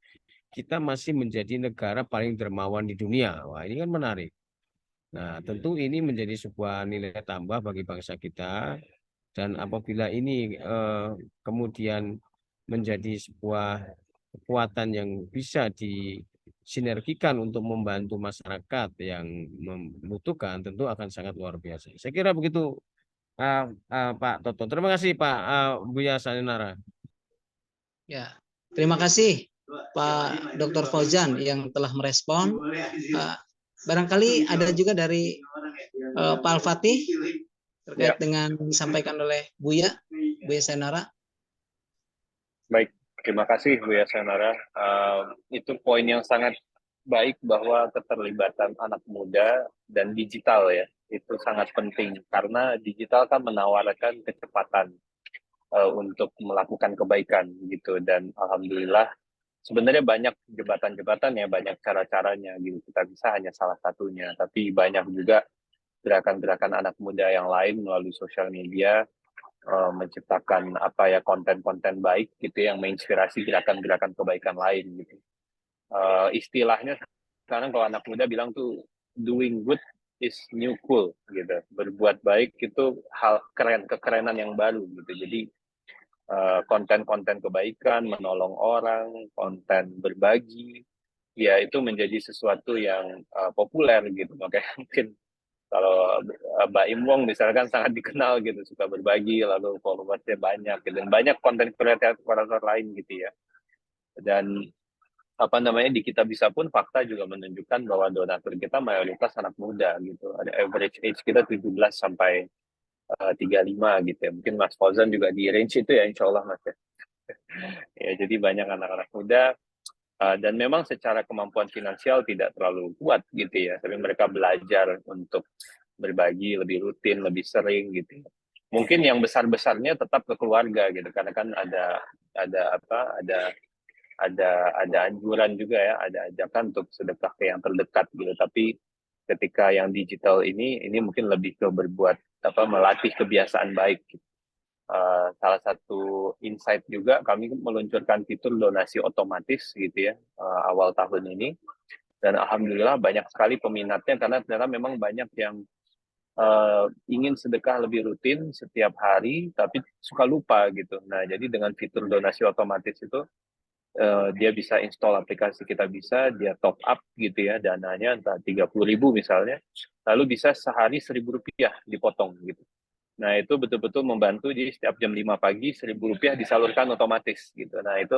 kita masih menjadi negara paling dermawan di dunia. Wah, ini kan menarik. Nah, tentu ini menjadi sebuah nilai tambah bagi bangsa kita, dan apabila ini kemudian menjadi sebuah kekuatan yang bisa disinergikan untuk membantu masyarakat yang membutuhkan, tentu akan sangat luar biasa. Saya kira begitu, Pak Toto. Terima kasih Pak Buya Sayonara.
Ya, terima kasih Pak Dr. Fauzan yang telah merespon. Barangkali ada juga dari Pak Al-Fatih terkait dengan disampaikan oleh Buya Sayonara.
Baik, terima kasih Buya Sayonara. itu poin yang sangat baik bahwa keterlibatan anak muda dan digital ya itu sangat penting karena digital kan menawarkan kecepatan untuk melakukan kebaikan gitu dan alhamdulillah sebenarnya banyak jembatan-jembatan ya banyak cara-caranya gitu kita bisa hanya salah satunya tapi banyak juga gerakan-gerakan anak muda yang lain melalui sosial media menciptakan apa ya konten-konten baik gitu yang menginspirasi gerakan-gerakan kebaikan lain gitu. Istilahnya sekarang kalau anak muda bilang tuh doing good is new cool gitu. Berbuat baik itu hal keren kekerenan yang baru gitu. Jadi konten-konten kebaikan, menolong orang, konten berbagi, ya itu menjadi sesuatu yang populer gitu. Makanya mungkin kalau Mbak Im Wong misalkan sangat dikenal gitu, suka berbagi, lalu followersnya banyak gitu. Dan banyak konten kreator lain gitu ya. Dan apa namanya di Kitabisa pun fakta juga menunjukkan bahwa donatur kita mayoritas anak muda gitu. Ada average age kita 17 sampai 35 gitu ya. Mungkin Mas Fauzan juga di range itu ya insya Allah Mas ya. Ya jadi banyak anak-anak muda dan memang secara kemampuan finansial tidak terlalu kuat gitu ya. Tapi mereka belajar untuk berbagi lebih rutin, lebih sering gitu. Mungkin yang besar-besarnya tetap ke keluarga gitu karena kan ada anjuran juga ya, ada ajakan untuk sedekah ke yang terdekat gitu. Tapi ketika yang digital ini mungkin lebih ke berbuat melatih kebiasaan baik. Salah satu insight juga kami meluncurkan fitur donasi otomatis gitu ya awal tahun ini dan alhamdulillah banyak sekali peminatnya karena ternyata memang banyak yang ingin sedekah lebih rutin setiap hari tapi suka lupa gitu. Nah jadi dengan fitur donasi otomatis itu dia bisa install aplikasi Kitabisa, dia top up gitu ya dananya entah 30.000 misalnya, lalu bisa sehari Rp1.000 dipotong gitu. Nah itu betul-betul membantu jadi setiap jam 5 pagi Rp1.000 disalurkan otomatis gitu. Nah itu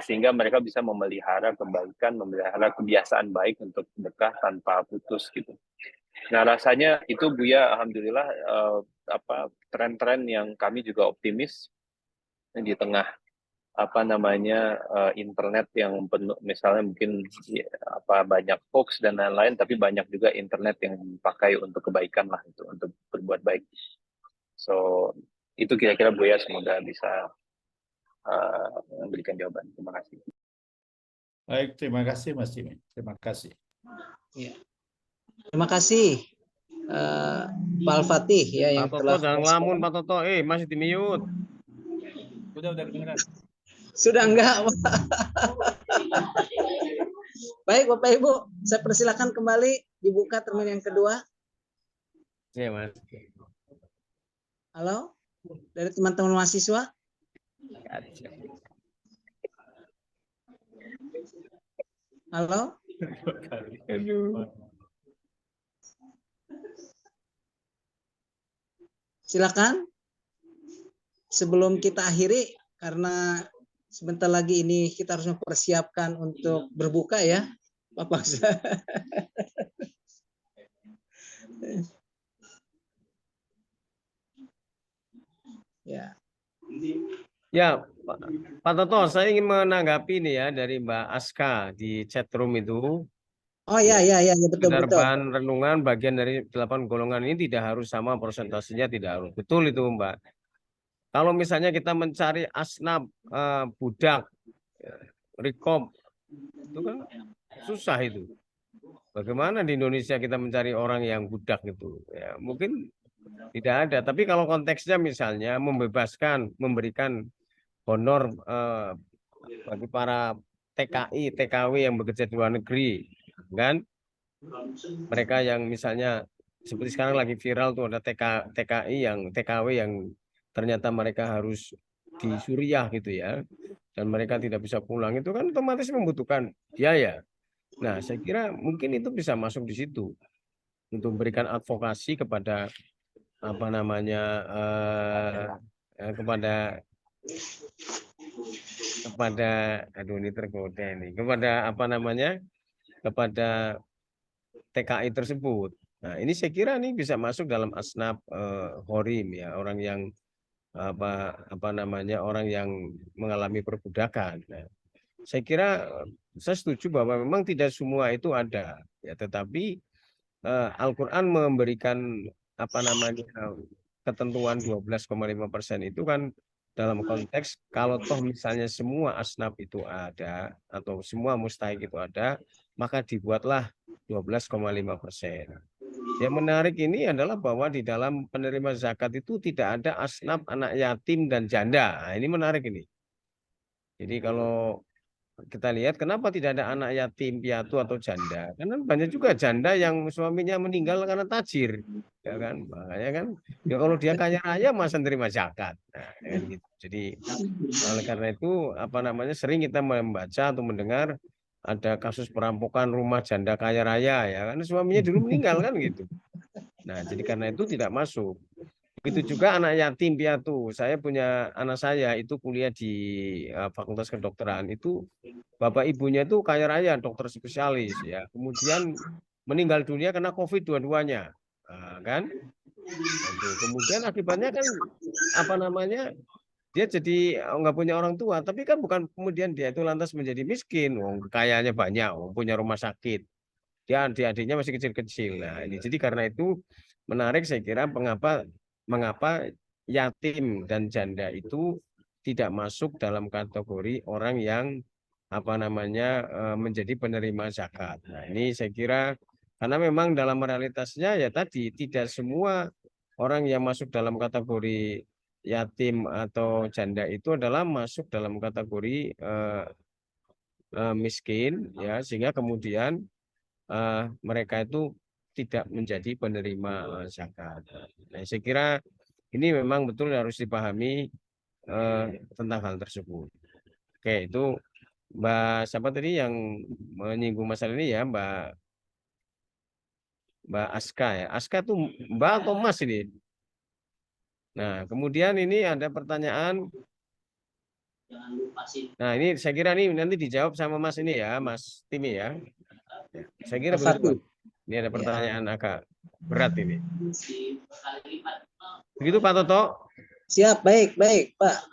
sehingga mereka bisa memelihara kebaikan, memelihara kebiasaan baik untuk sedekah tanpa putus gitu. Nah rasanya itu Buya alhamdulillah tren-tren yang kami juga optimis di tengah internet yang penuh misalnya mungkin banyak hoax dan lain-lain tapi banyak juga internet yang dipakai untuk kebaikan lah itu untuk berbuat baik. So itu kira-kira Buya semoga bisa memberikan jawaban. Terima kasih.
Baik, terima kasih Mas Jimmy. Terima kasih.
Ya. Terima kasih Pak Al-Fatih ya yang
Pak Toto
telah
jangan ngelamun Pak Toto, masih di mute. Udah kedengeran.
Sudah enggak, Pak. Baik Bapak Ibu, saya persilakan kembali dibuka termin yang kedua.
Iya, Mas.
Halo, dari teman-teman mahasiswa. Halo. Silakan. Sebelum kita akhiri, karena sebentar lagi ini kita harus mempersiapkan untuk berbuka ya, Pak Paksa. Ya.
Ya, Pak Toto, saya ingin menanggapi nih ya dari Mbak Aska di chat room itu.
Oh ya betul.
Bahan renungan bagian dari 8 golongan ini tidak harus sama persentasenya, tidak harus. Betul itu Mbak. Kalau misalnya kita mencari asnaf, budak, rikob, itu kan susah itu. Bagaimana di Indonesia kita mencari orang yang budak itu? Ya, mungkin tidak ada. Tapi kalau konteksnya misalnya membebaskan, memberikan honor bagi para TKI, TKW yang bekerja di luar negeri, kan? Mereka yang misalnya seperti sekarang lagi viral tuh ada TKI yang TKW yang ternyata mereka harus di Suriah gitu ya, dan mereka tidak bisa pulang, itu kan otomatis membutuhkan biaya. Nah, saya kira mungkin itu bisa masuk di situ untuk memberikan advokasi kepada kepada aduh ini tergoda ini kepada kepada TKI tersebut. Nah, ini saya kira ini bisa masuk dalam asnaf horim ya, orang yang orang yang mengalami perbudakan. Nah, saya kira saya setuju bahwa memang tidak semua itu ada, ya, tetapi Al-Quran memberikan apa namanya ketentuan 12,5% itu kan dalam konteks kalau toh misalnya semua asnaf itu ada atau semua mustahik itu ada, maka dibuatlah 12,5%. Yang menarik ini adalah bahwa di dalam penerima zakat itu tidak ada asnaf, anak yatim, dan janda. Nah, ini menarik ini. Jadi kalau kita lihat kenapa tidak ada anak yatim, piatu, atau janda? Karena banyak juga janda yang suaminya meninggal karena tajir, ya kan? Makanya kan, ya kalau dia kaya raya masa nerima zakat. Nah, ya kan gitu. Jadi oleh karena itu apa namanya sering kita membaca atau mendengar ada kasus perampokan rumah janda kaya raya, ya karena suaminya dulu meninggal kan gitu. Nah, jadi karena itu tidak masuk. Begitu juga anak yatim piatu. Saya punya anak saya itu kuliah di Fakultas Kedokteran. Itu bapak ibunya itu kaya raya, dokter spesialis ya. Kemudian meninggal dunia karena COVID dua-duanya. Nah, kan? Itu. Kemudian akibatnya kan apa namanya? Dia jadi nggak punya orang tua, tapi kan bukan kemudian dia itu lantas menjadi miskin. Wong kekayaannya banyak, wong punya rumah sakit. Dia adik-adiknya masih kecil-kecil. Nah, ini jadi karena itu menarik saya kira mengapa yatim dan janda itu tidak masuk dalam kategori orang yang apa namanya menjadi penerima zakat. Nah, ini saya kira karena memang dalam realitasnya ya tadi tidak semua orang yang masuk dalam kategori yatim atau janda itu adalah masuk dalam kategori miskin ya sehingga kemudian mereka itu tidak menjadi penerima zakat. Nah, saya kira ini memang betul harus dipahami tentang hal tersebut. Oke, itu Mbak siapa tadi yang menyinggung masalah ini ya, Mbak Aska ya. Aska tuh Mbak atau Mas ini? Nah, kemudian ini ada pertanyaan. Nah, ini saya kira ini nanti dijawab sama Mas ini ya, Mas Timi ya. Saya kira begitu, Mas. Ini ada pertanyaan agak berat ini. Begitu Pak Toto?
Siap, baik, baik, Pak.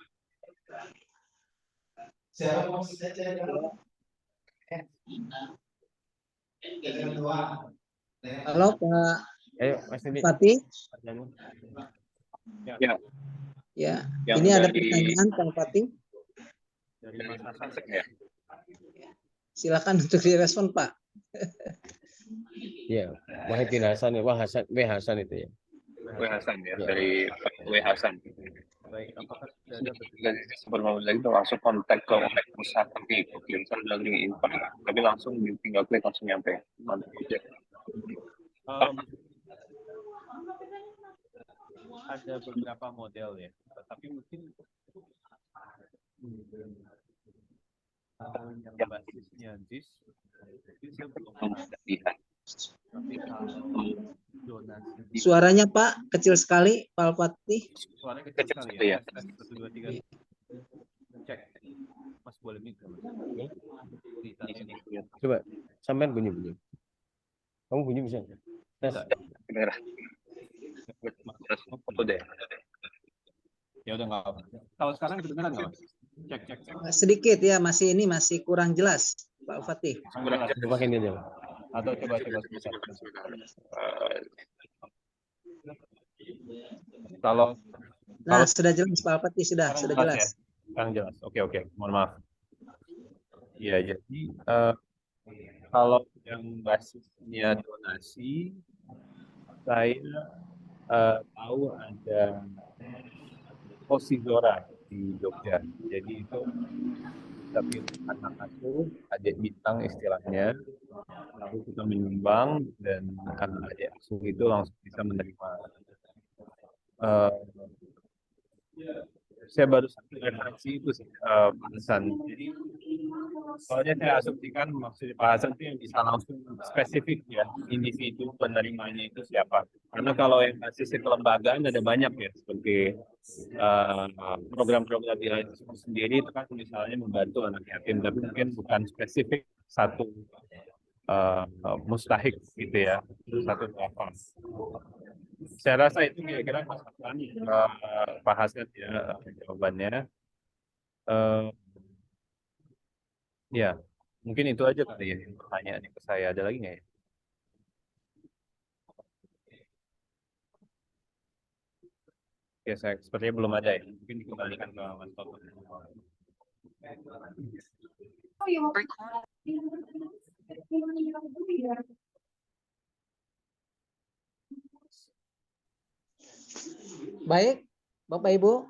Halo, Pak
Ayo, Mas Timi.
Fatih.
Ya,
Ya,
yang
ini ada
dari-
pertanyaan Pak Fatih.
dari Mas Hasan ya.
Silakan untuk direspon, Pak.
Iya, Wahidin Hasan ya, W Hasan itu ya.
W Hasan ya,
Ya.
dari W Hasan.
Baik, apakah sudah ada
Dan sebelum lagi itu langsung kontak ke usaha pergi misalnya dari info, tapi langsung tinggal klik langsung nyampe. Mantap aja.
ada beberapa model ya, tapi mungkin yang basisnya JIS itu saya belum pernah. Tapi kalau donasi
Suaranya Pak kecil sekali, Pak Fatih.
suaranya kecil sekali ya. 1, 2, 3. Cek. Mas boleh minta, Mas.
Coba sampean bunyi. Kamu bunyi bisa? Tes.
Merah. Udah.
Ya udah nggak apa. Kalau sekarang kedengeran nggak, Mas? Cek.
Sedikit ya, masih kurang jelas, Pak Fatih.
Coba ini aja.
Atau coba sebentar. Kalau
Nah, sudah jelas Pak Fatih, sudah jelas.
Ya? Sekarang jelas. Oke. Mohon maaf. Iya, jadi kalau yang basisnya donasi, saya tahu ada Posidora di Jogja. Jadi itu tapi anak asuh, adik bintang istilahnya, lalu kita menyumbang dan anak adik asuh itu langsung bisa menerima. Saya baru satu referensi itu sih, Pak Hasan. Jadi soalnya saya asumsikan maksudnya Pak Hasan itu yang bisa langsung spesifik ya, individu penerimanya itu siapa. Karena kalau yang basisnya kelembagaan ada banyak ya, seperti program-program di sendiri itu kan misalnya membantu anak yatim, tapi mungkin bukan spesifik satu mustahik gitu ya, satu level. Saya rasa itu kira-kira Mas Hasan, Pak Hasan ya jawabannya. Ya, mungkin itu aja kali ya pertanyaannya ke saya. Ada lagi nggak ya? Ya, saya sepertinya belum ada ya. Mungkin dikembalikan ke Mas Toto.
Baik, Bapak Ibu,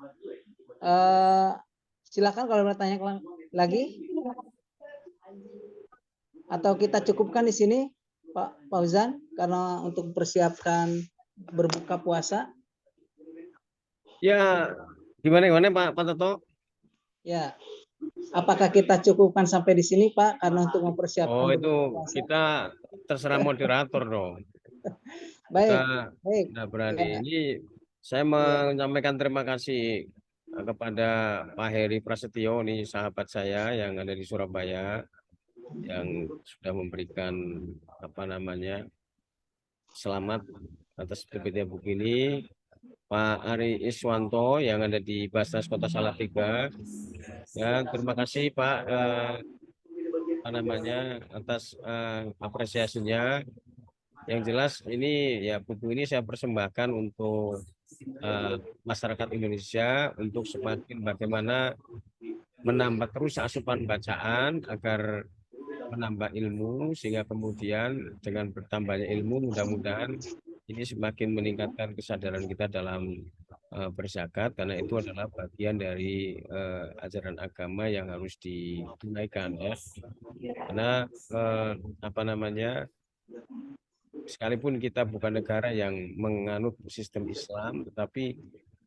silakan kalau mau tanya lagi, atau kita cukupkan di sini, Pak Fauzan, karena untuk mempersiapkan berbuka puasa.
Ya, gimana Pak Toto?
Ya, apakah kita cukupkan sampai di sini, Pak, karena untuk mempersiapkan
Oh, itu
berbuka puasa?
kita terserah moderator dong.
Baik,
Kita
baik.
tidak berani.
Ya.
Ini saya menyampaikan terima kasih kepada Pak Heri Prasetyo, nih sahabat saya yang ada di Surabaya, yang sudah memberikan selamat atas terbitnya buku ini. Pak Ari Iswanto yang ada di Basnas Kota Salatiga. Dan terima kasih Pak atas apresiasinya. Yang jelas ini ya buku ini saya persembahkan untuk masyarakat Indonesia untuk semakin bagaimana menambah terus asupan bacaan agar menambah ilmu, sehingga kemudian dengan bertambahnya ilmu mudah-mudahan ini semakin meningkatkan kesadaran kita dalam berzakat, karena itu adalah bagian dari ajaran agama yang harus ditunaikan ya. Karena sekalipun kita bukan negara yang menganut sistem Islam, tetapi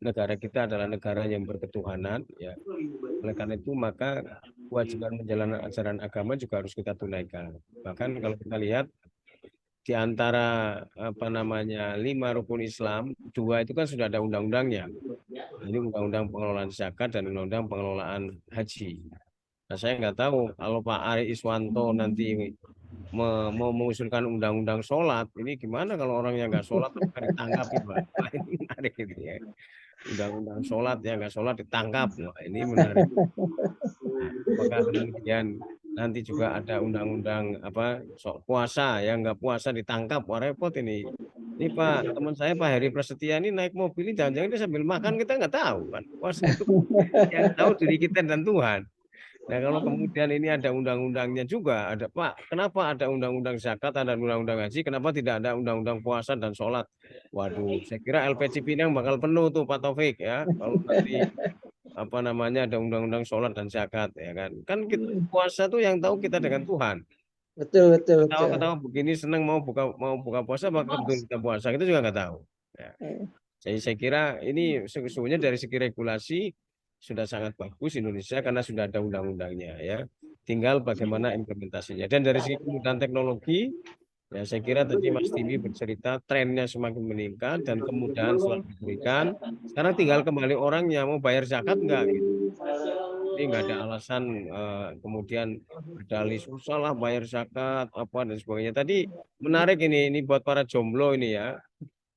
negara kita adalah negara yang berketuhanan ya. Oleh karena itu maka kewajiban menjalankan ajaran agama juga harus kita tunaikan. Bahkan kalau kita lihat di antara 5 rukun Islam, 2 itu kan sudah ada undang-undangnya. Ini undang-undang pengelolaan zakat dan undang-undang pengelolaan haji. Nah, saya nggak tahu kalau Pak Ari Iswanto nanti mau mengusulkan undang-undang sholat, ini gimana kalau orang yang nggak sholat akan ditangkap, Pak? Nah, ini menarik gitu ya. Undang-undang sholat yang nggak sholat ditangkap. Nah, ini menarik. Nah, apakah kemudian nanti juga ada undang-undang puasa yang nggak puasa ditangkap? Wah, repot ini. Ini Pak, teman saya Pak Heri Prasetya ini naik mobil ini jangan-jangan dia sambil makan, kita nggak tahu kan. Puasa itu yang tahu diri kita dan Tuhan. Nah, kalau kemudian ini ada undang-undangnya juga, ada Pak, kenapa ada undang-undang zakat, ada undang-undang haji, kenapa tidak ada undang-undang puasa dan sholat? Waduh, saya kira LPC Pinang bakal penuh tuh Pak Taufik ya, kalau nanti ada undang-undang sholat dan zakat ya kan. Kan kita, puasa tuh yang tahu kita dengan Tuhan.
Betul.
Ketawa-ketawa begini senang mau buka puasa, maka betul kita puasa, kita juga nggak tahu. Ya. Jadi saya kira ini sesungguhnya dari segi regulasi sudah sangat bagus Indonesia karena sudah ada undang-undangnya ya. Tinggal bagaimana implementasinya. Dan dari segi kemudahan teknologi, ya saya kira tadi Mas Timi bercerita trennya semakin meningkat dan kemudahan selalu diberikan. Sekarang tinggal kembali orang yang mau bayar zakat enggak gitu. Jadi nggak ada alasan kemudian berdalih susah lah bayar zakat apa dan sebagainya. Tadi menarik ini buat para jomblo ini ya.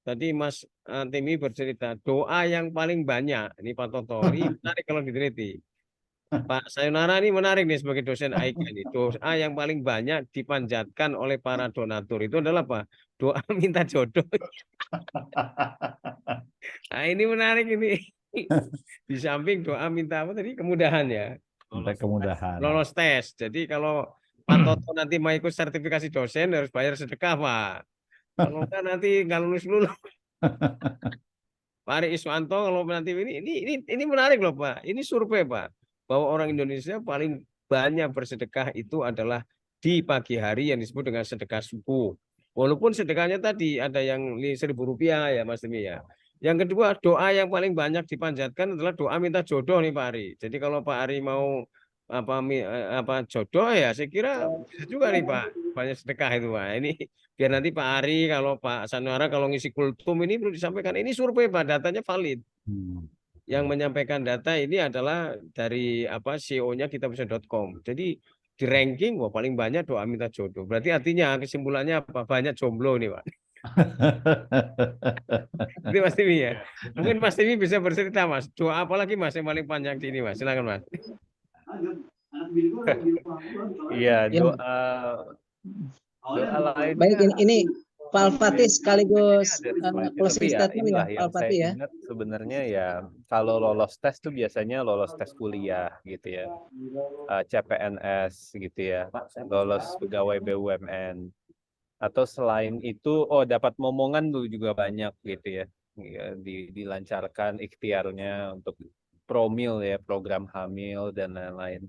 Tadi Mas Timi bercerita doa yang paling banyak ini Pak Toto, ini menarik kalau diteliti. Pak Sayonara ini menarik nih sebagai dosen AIK ini. Doa yang paling banyak dipanjatkan oleh para donatur itu adalah apa? Doa minta jodoh. Nah, ini menarik ini. Di samping doa minta apa tadi? Kemudahan ya.
Minta kemudahan.
Lolos tes. Jadi kalau Pak Toto nanti mau ikut sertifikasi dosen harus bayar sedekah, Pak. Kalau enggak nanti nggak lulus. Pak Ari Iswanto kalau nanti ini menarik loh Pak. Ini survei Pak bahwa orang Indonesia paling banyak bersedekah itu adalah di pagi hari yang disebut dengan sedekah subuh. Walaupun sedekahnya tadi ada yang Rp1.000 ya Mas Timi ya. Yang kedua doa yang paling banyak dipanjatkan adalah doa minta jodoh nih Pak Ari. Jadi kalau Pak Ari mau jodoh ya saya kira bisa juga nih Pak banyak sedekah itu Pak. Ini biar nanti Pak Ari kalau Pak Sanwara kalau ngisi kultum ini perlu disampaikan ini survei Pak, datanya valid. Yang menyampaikan data ini adalah dari CEO-nya kitabisa.com. Jadi di ranking wah paling banyak doa minta jodoh. Berarti artinya kesimpulannya apa? Banyak jomblo nih Pak. Itu Mas Timi ya. Mungkin Mas Timi bisa bercerita Mas. Doa apa lagi Mas yang paling panjang di ini Mas? Silakan Mas.
Iya,
Ya.
doa lainnya
Baik, ini Pak Al-Fatih sekaligus
ada slide-nya. Tapi
closing
ya
statement ya,
inilah
Pak
yang saya
Al-Fatih ya.
ingat sebenarnya ya kalau lolos tes tuh biasanya lolos tes kuliah gitu ya, CPNS gitu ya, lolos pegawai BUMN. Atau selain itu, oh dapat momongan dulu juga banyak gitu ya. Ya, dilancarkan ikhtiarnya untuk promil ya, program hamil dan lain-lain.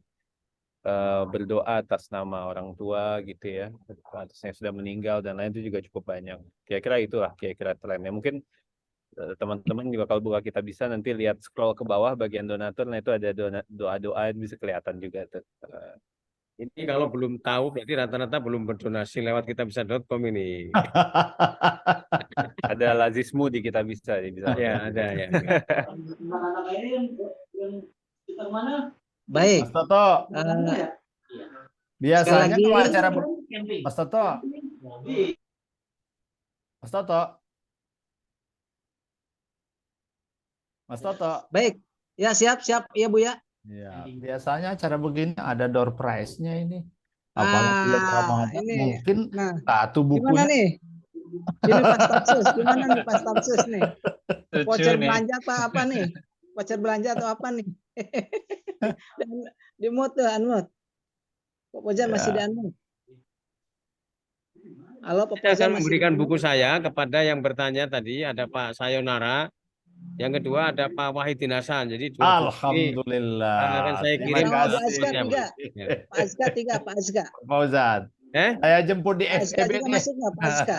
Berdoa atas nama orang tua gitu ya, atas yang sudah meninggal dan lain itu juga cukup banyak. Kira-kira itulah kira-kira trennya. Mungkin teman-teman juga kalau buka kita bisa nanti lihat scroll ke bawah bagian donatur, nah itu ada doa-doa bisa kelihatan juga tuh.
Ini kalau belum tahu berarti rata-rata belum berdonasi lewat kitabisa.com ini.
Ada lazismu di kita bisa bisa.
Ya, ada ya.
Baik.
Mas Toto,
eh,
biasanya
sekali
kalau
lagi,
acara Mas Toto, Mas Toto, Mas Toto.
baik. Ya, siap. Ya, Bu ya.
Ya, biasanya acara begini ada door prize-nya ini. Apalagi bulan Ramadan,
Ini.
mungkin
Nah,
satu
gimana
bukunya.
nih? Ini Pak Stafsus, gimana nih Pak Stafsus nih? Voucher belanja apa nih? Voucher belanja atau apa nih? Dan di mute tuh, unmute. Pak Fauzan masih di
Ya.
unmute. Halo, Pak
Saya
Fauzan
akan
masih di
memberikan buku
unmute.
saya kepada yang bertanya tadi, ada Pak Sayonara. Yang kedua ada Pak Wahidin Hasan. Jadi dua buku ini akan
Alhamdulillah.
saya
Terima
kirim
Sama
ke
Bu
kasih.
Azka
ya, Pak.
3.
Ya.
Pak Azka 3, Pak Azka.
Fauzan.
Eh,
Saya jemput di
Pak Azka
FEB
juga
deh.
masuk nggak Pak Azka?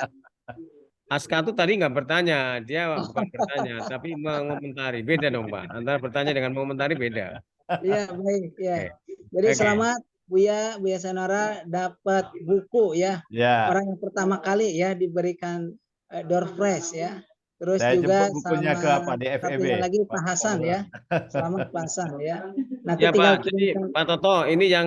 Aska tuh tadi nggak bertanya, dia bukan bertanya, tapi mengomentari. Beda dong, Pak. Antara bertanya dengan mengomentari beda.
Iya, baik. Ya.
Oke.
Jadi
Oke.
selamat Buya Sanara dapat buku ya.
Ya,
Orang yang pertama kali ya diberikan door prize ya. Terus
saya
juga
jemput bukunya ke
sama
apa di FEB.
satunya lagi Pak
Pak
Hasan
Fauzan.
ya. Selamat Pak Hasan ya. Nanti
Ya
tinggal
Pak, jadi
kirimkan.
Pak Toto, ini yang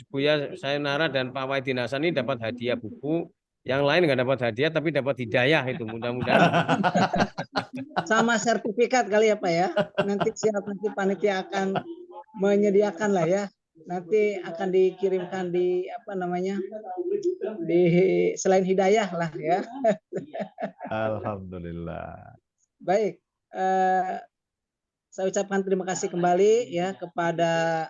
Buya Sayonara dan Pak Wahidin Hasan ini dapat hadiah buku. Yang lain nggak dapat hadiah, tapi dapat hidayah itu. Mudah-mudahan.
Sama sertifikat kali ya Pak ya. Nanti panitia akan menyediakan lah ya. Nanti akan dikirimkan di apa namanya? Di selain hidayah lah ya.
Alhamdulillah.
Baik. Saya ucapkan terima kasih kembali ya kepada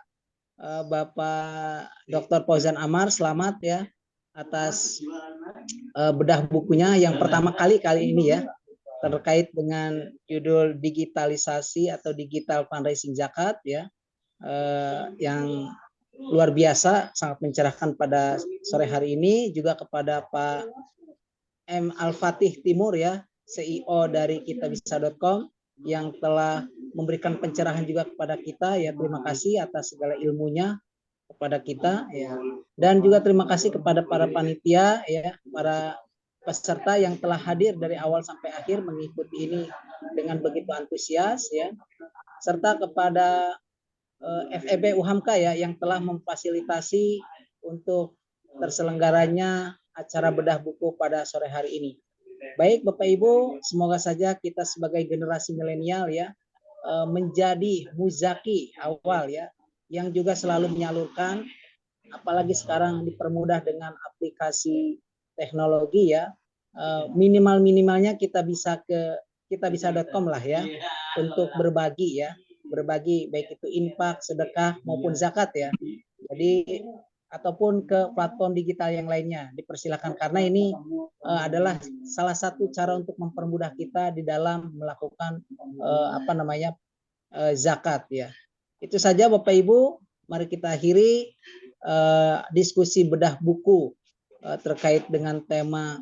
Bapak Dr. Fauzan Amar, selamat ya atas bedah bukunya yang pertama kali ini ya terkait dengan judul digitalisasi atau digital fundraising zakat ya yang luar biasa, sangat mencerahkan pada sore hari ini. Juga kepada Pak M. Al-Fatih Timur ya, CEO dari kitabisa.com yang telah memberikan pencerahan juga kepada kita ya. Terima kasih atas segala ilmunya kepada kita ya. Dan juga terima kasih kepada para panitia ya, para peserta yang telah hadir dari awal sampai akhir mengikuti ini dengan begitu antusias ya. Serta kepada FEB UHAMKA ya yang telah memfasilitasi untuk terselenggaranya acara bedah buku pada sore hari ini. Baik Bapak Ibu, semoga saja kita sebagai generasi milenial ya menjadi muzaki awal ya, yang juga selalu menyalurkan, apalagi sekarang dipermudah dengan aplikasi teknologi ya, minimalnya kita bisa ke kitabisa.com lah ya untuk berbagi ya, berbagi baik itu infak, sedekah maupun zakat ya. Jadi ataupun ke platform digital yang lainnya dipersilakan, karena ini adalah salah satu cara untuk mempermudah kita di dalam melakukan zakat ya. Itu saja Bapak Ibu, mari kita akhiri diskusi bedah buku terkait dengan tema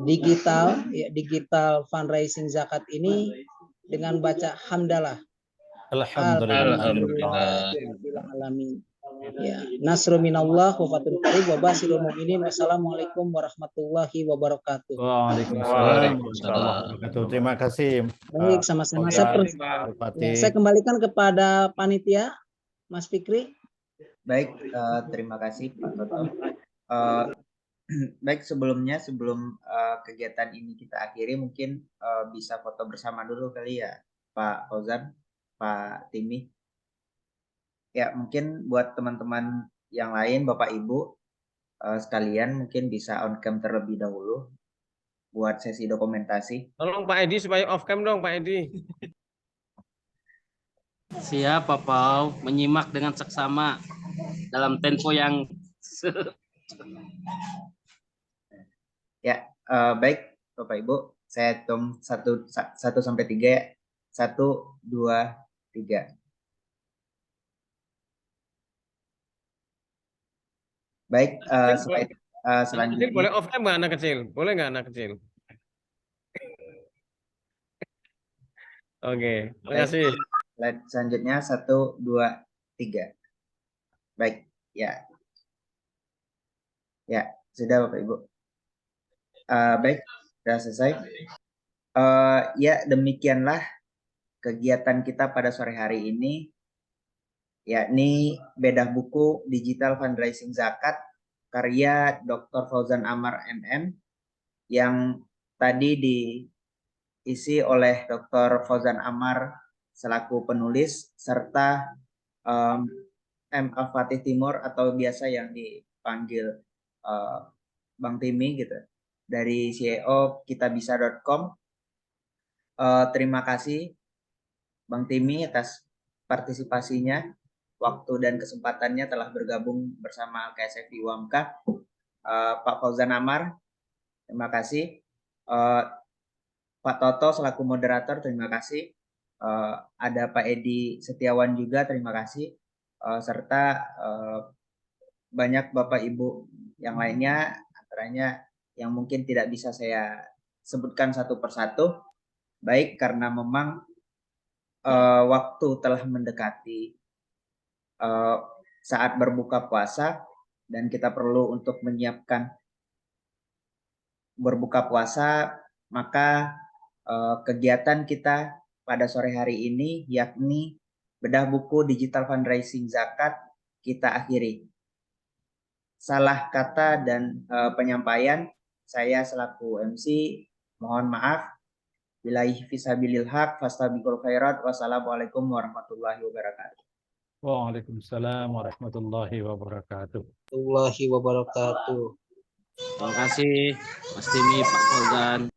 digital fundraising zakat ini dengan baca hamdalah.
Alhamdulillah.
Alamin. Ya, nasru minallah wa fathul qarib wa basyirul mu'minin. Wassalamualaikum warahmatullahi wabarakatuh.
Waalaikumsalam warahmatullahi wabarakatuh. Terima kasih.
Baik, sama-sama. Saya kembalikan kepada panitia, Mas Fikri.
Baik, terima kasih Pak Toto. Baik, sebelum kegiatan ini kita akhiri, mungkin bisa foto bersama dulu kali ya, Pak Fauzan, Pak Timi. Ya, mungkin buat teman-teman yang lain Bapak Ibu sekalian mungkin bisa on cam terlebih dahulu buat sesi dokumentasi.
Tolong Pak Edi supaya off cam dong Pak Edi.
Siap, Pak Pau, menyimak dengan seksama dalam tempo yang
Ya, baik Bapak Ibu, saya hitung 1 sampai 3 ya. 1, 2, 3. Baik, slide
Anak kecil
selanjutnya.
boleh off cam nggak anak kecil? Boleh nggak anak kecil? Oke, terima
Baik.
kasih.
Slide selanjutnya 1, 2, 3. Baik, ya. Ya, sudah Bapak Ibu. Baik, sudah selesai. Ya, demikianlah kegiatan kita pada sore hari ini, yakni bedah buku digital fundraising zakat karya Dr. Fauzan Amar MM yang tadi diisi oleh Dr. Fauzan Amar selaku penulis serta M. Al-Fatih Timur atau biasa yang dipanggil Bang Timi gitu dari CEO kitabisa.com. Terima kasih Bang Timi atas partisipasinya, waktu dan kesempatannya telah bergabung bersama KSFI UAMKA. Pak Fauzan Amar, terima kasih. Pak Toto selaku moderator, terima kasih. Ada Pak Edi Setiawan juga, terima kasih. Serta banyak Bapak Ibu yang lainnya, antaranya yang mungkin tidak bisa saya sebutkan satu persatu, baik karena memang waktu telah mendekati saat berbuka puasa dan kita perlu untuk menyiapkan berbuka puasa, maka kegiatan kita pada sore hari ini yakni bedah buku digital fundraising zakat kita akhiri. Salah kata dan penyampaian saya selaku MC mohon maaf. Billahi fisabilil haq fastabiqul khairat. Wassalamualaikum warahmatullahi wabarakatuh.
Waalaikumsalam warahmatullahi wabarakatuh.
Warahmatullahi wabarakatuh.
terima kasih Mas Timi, Pak Fauzan.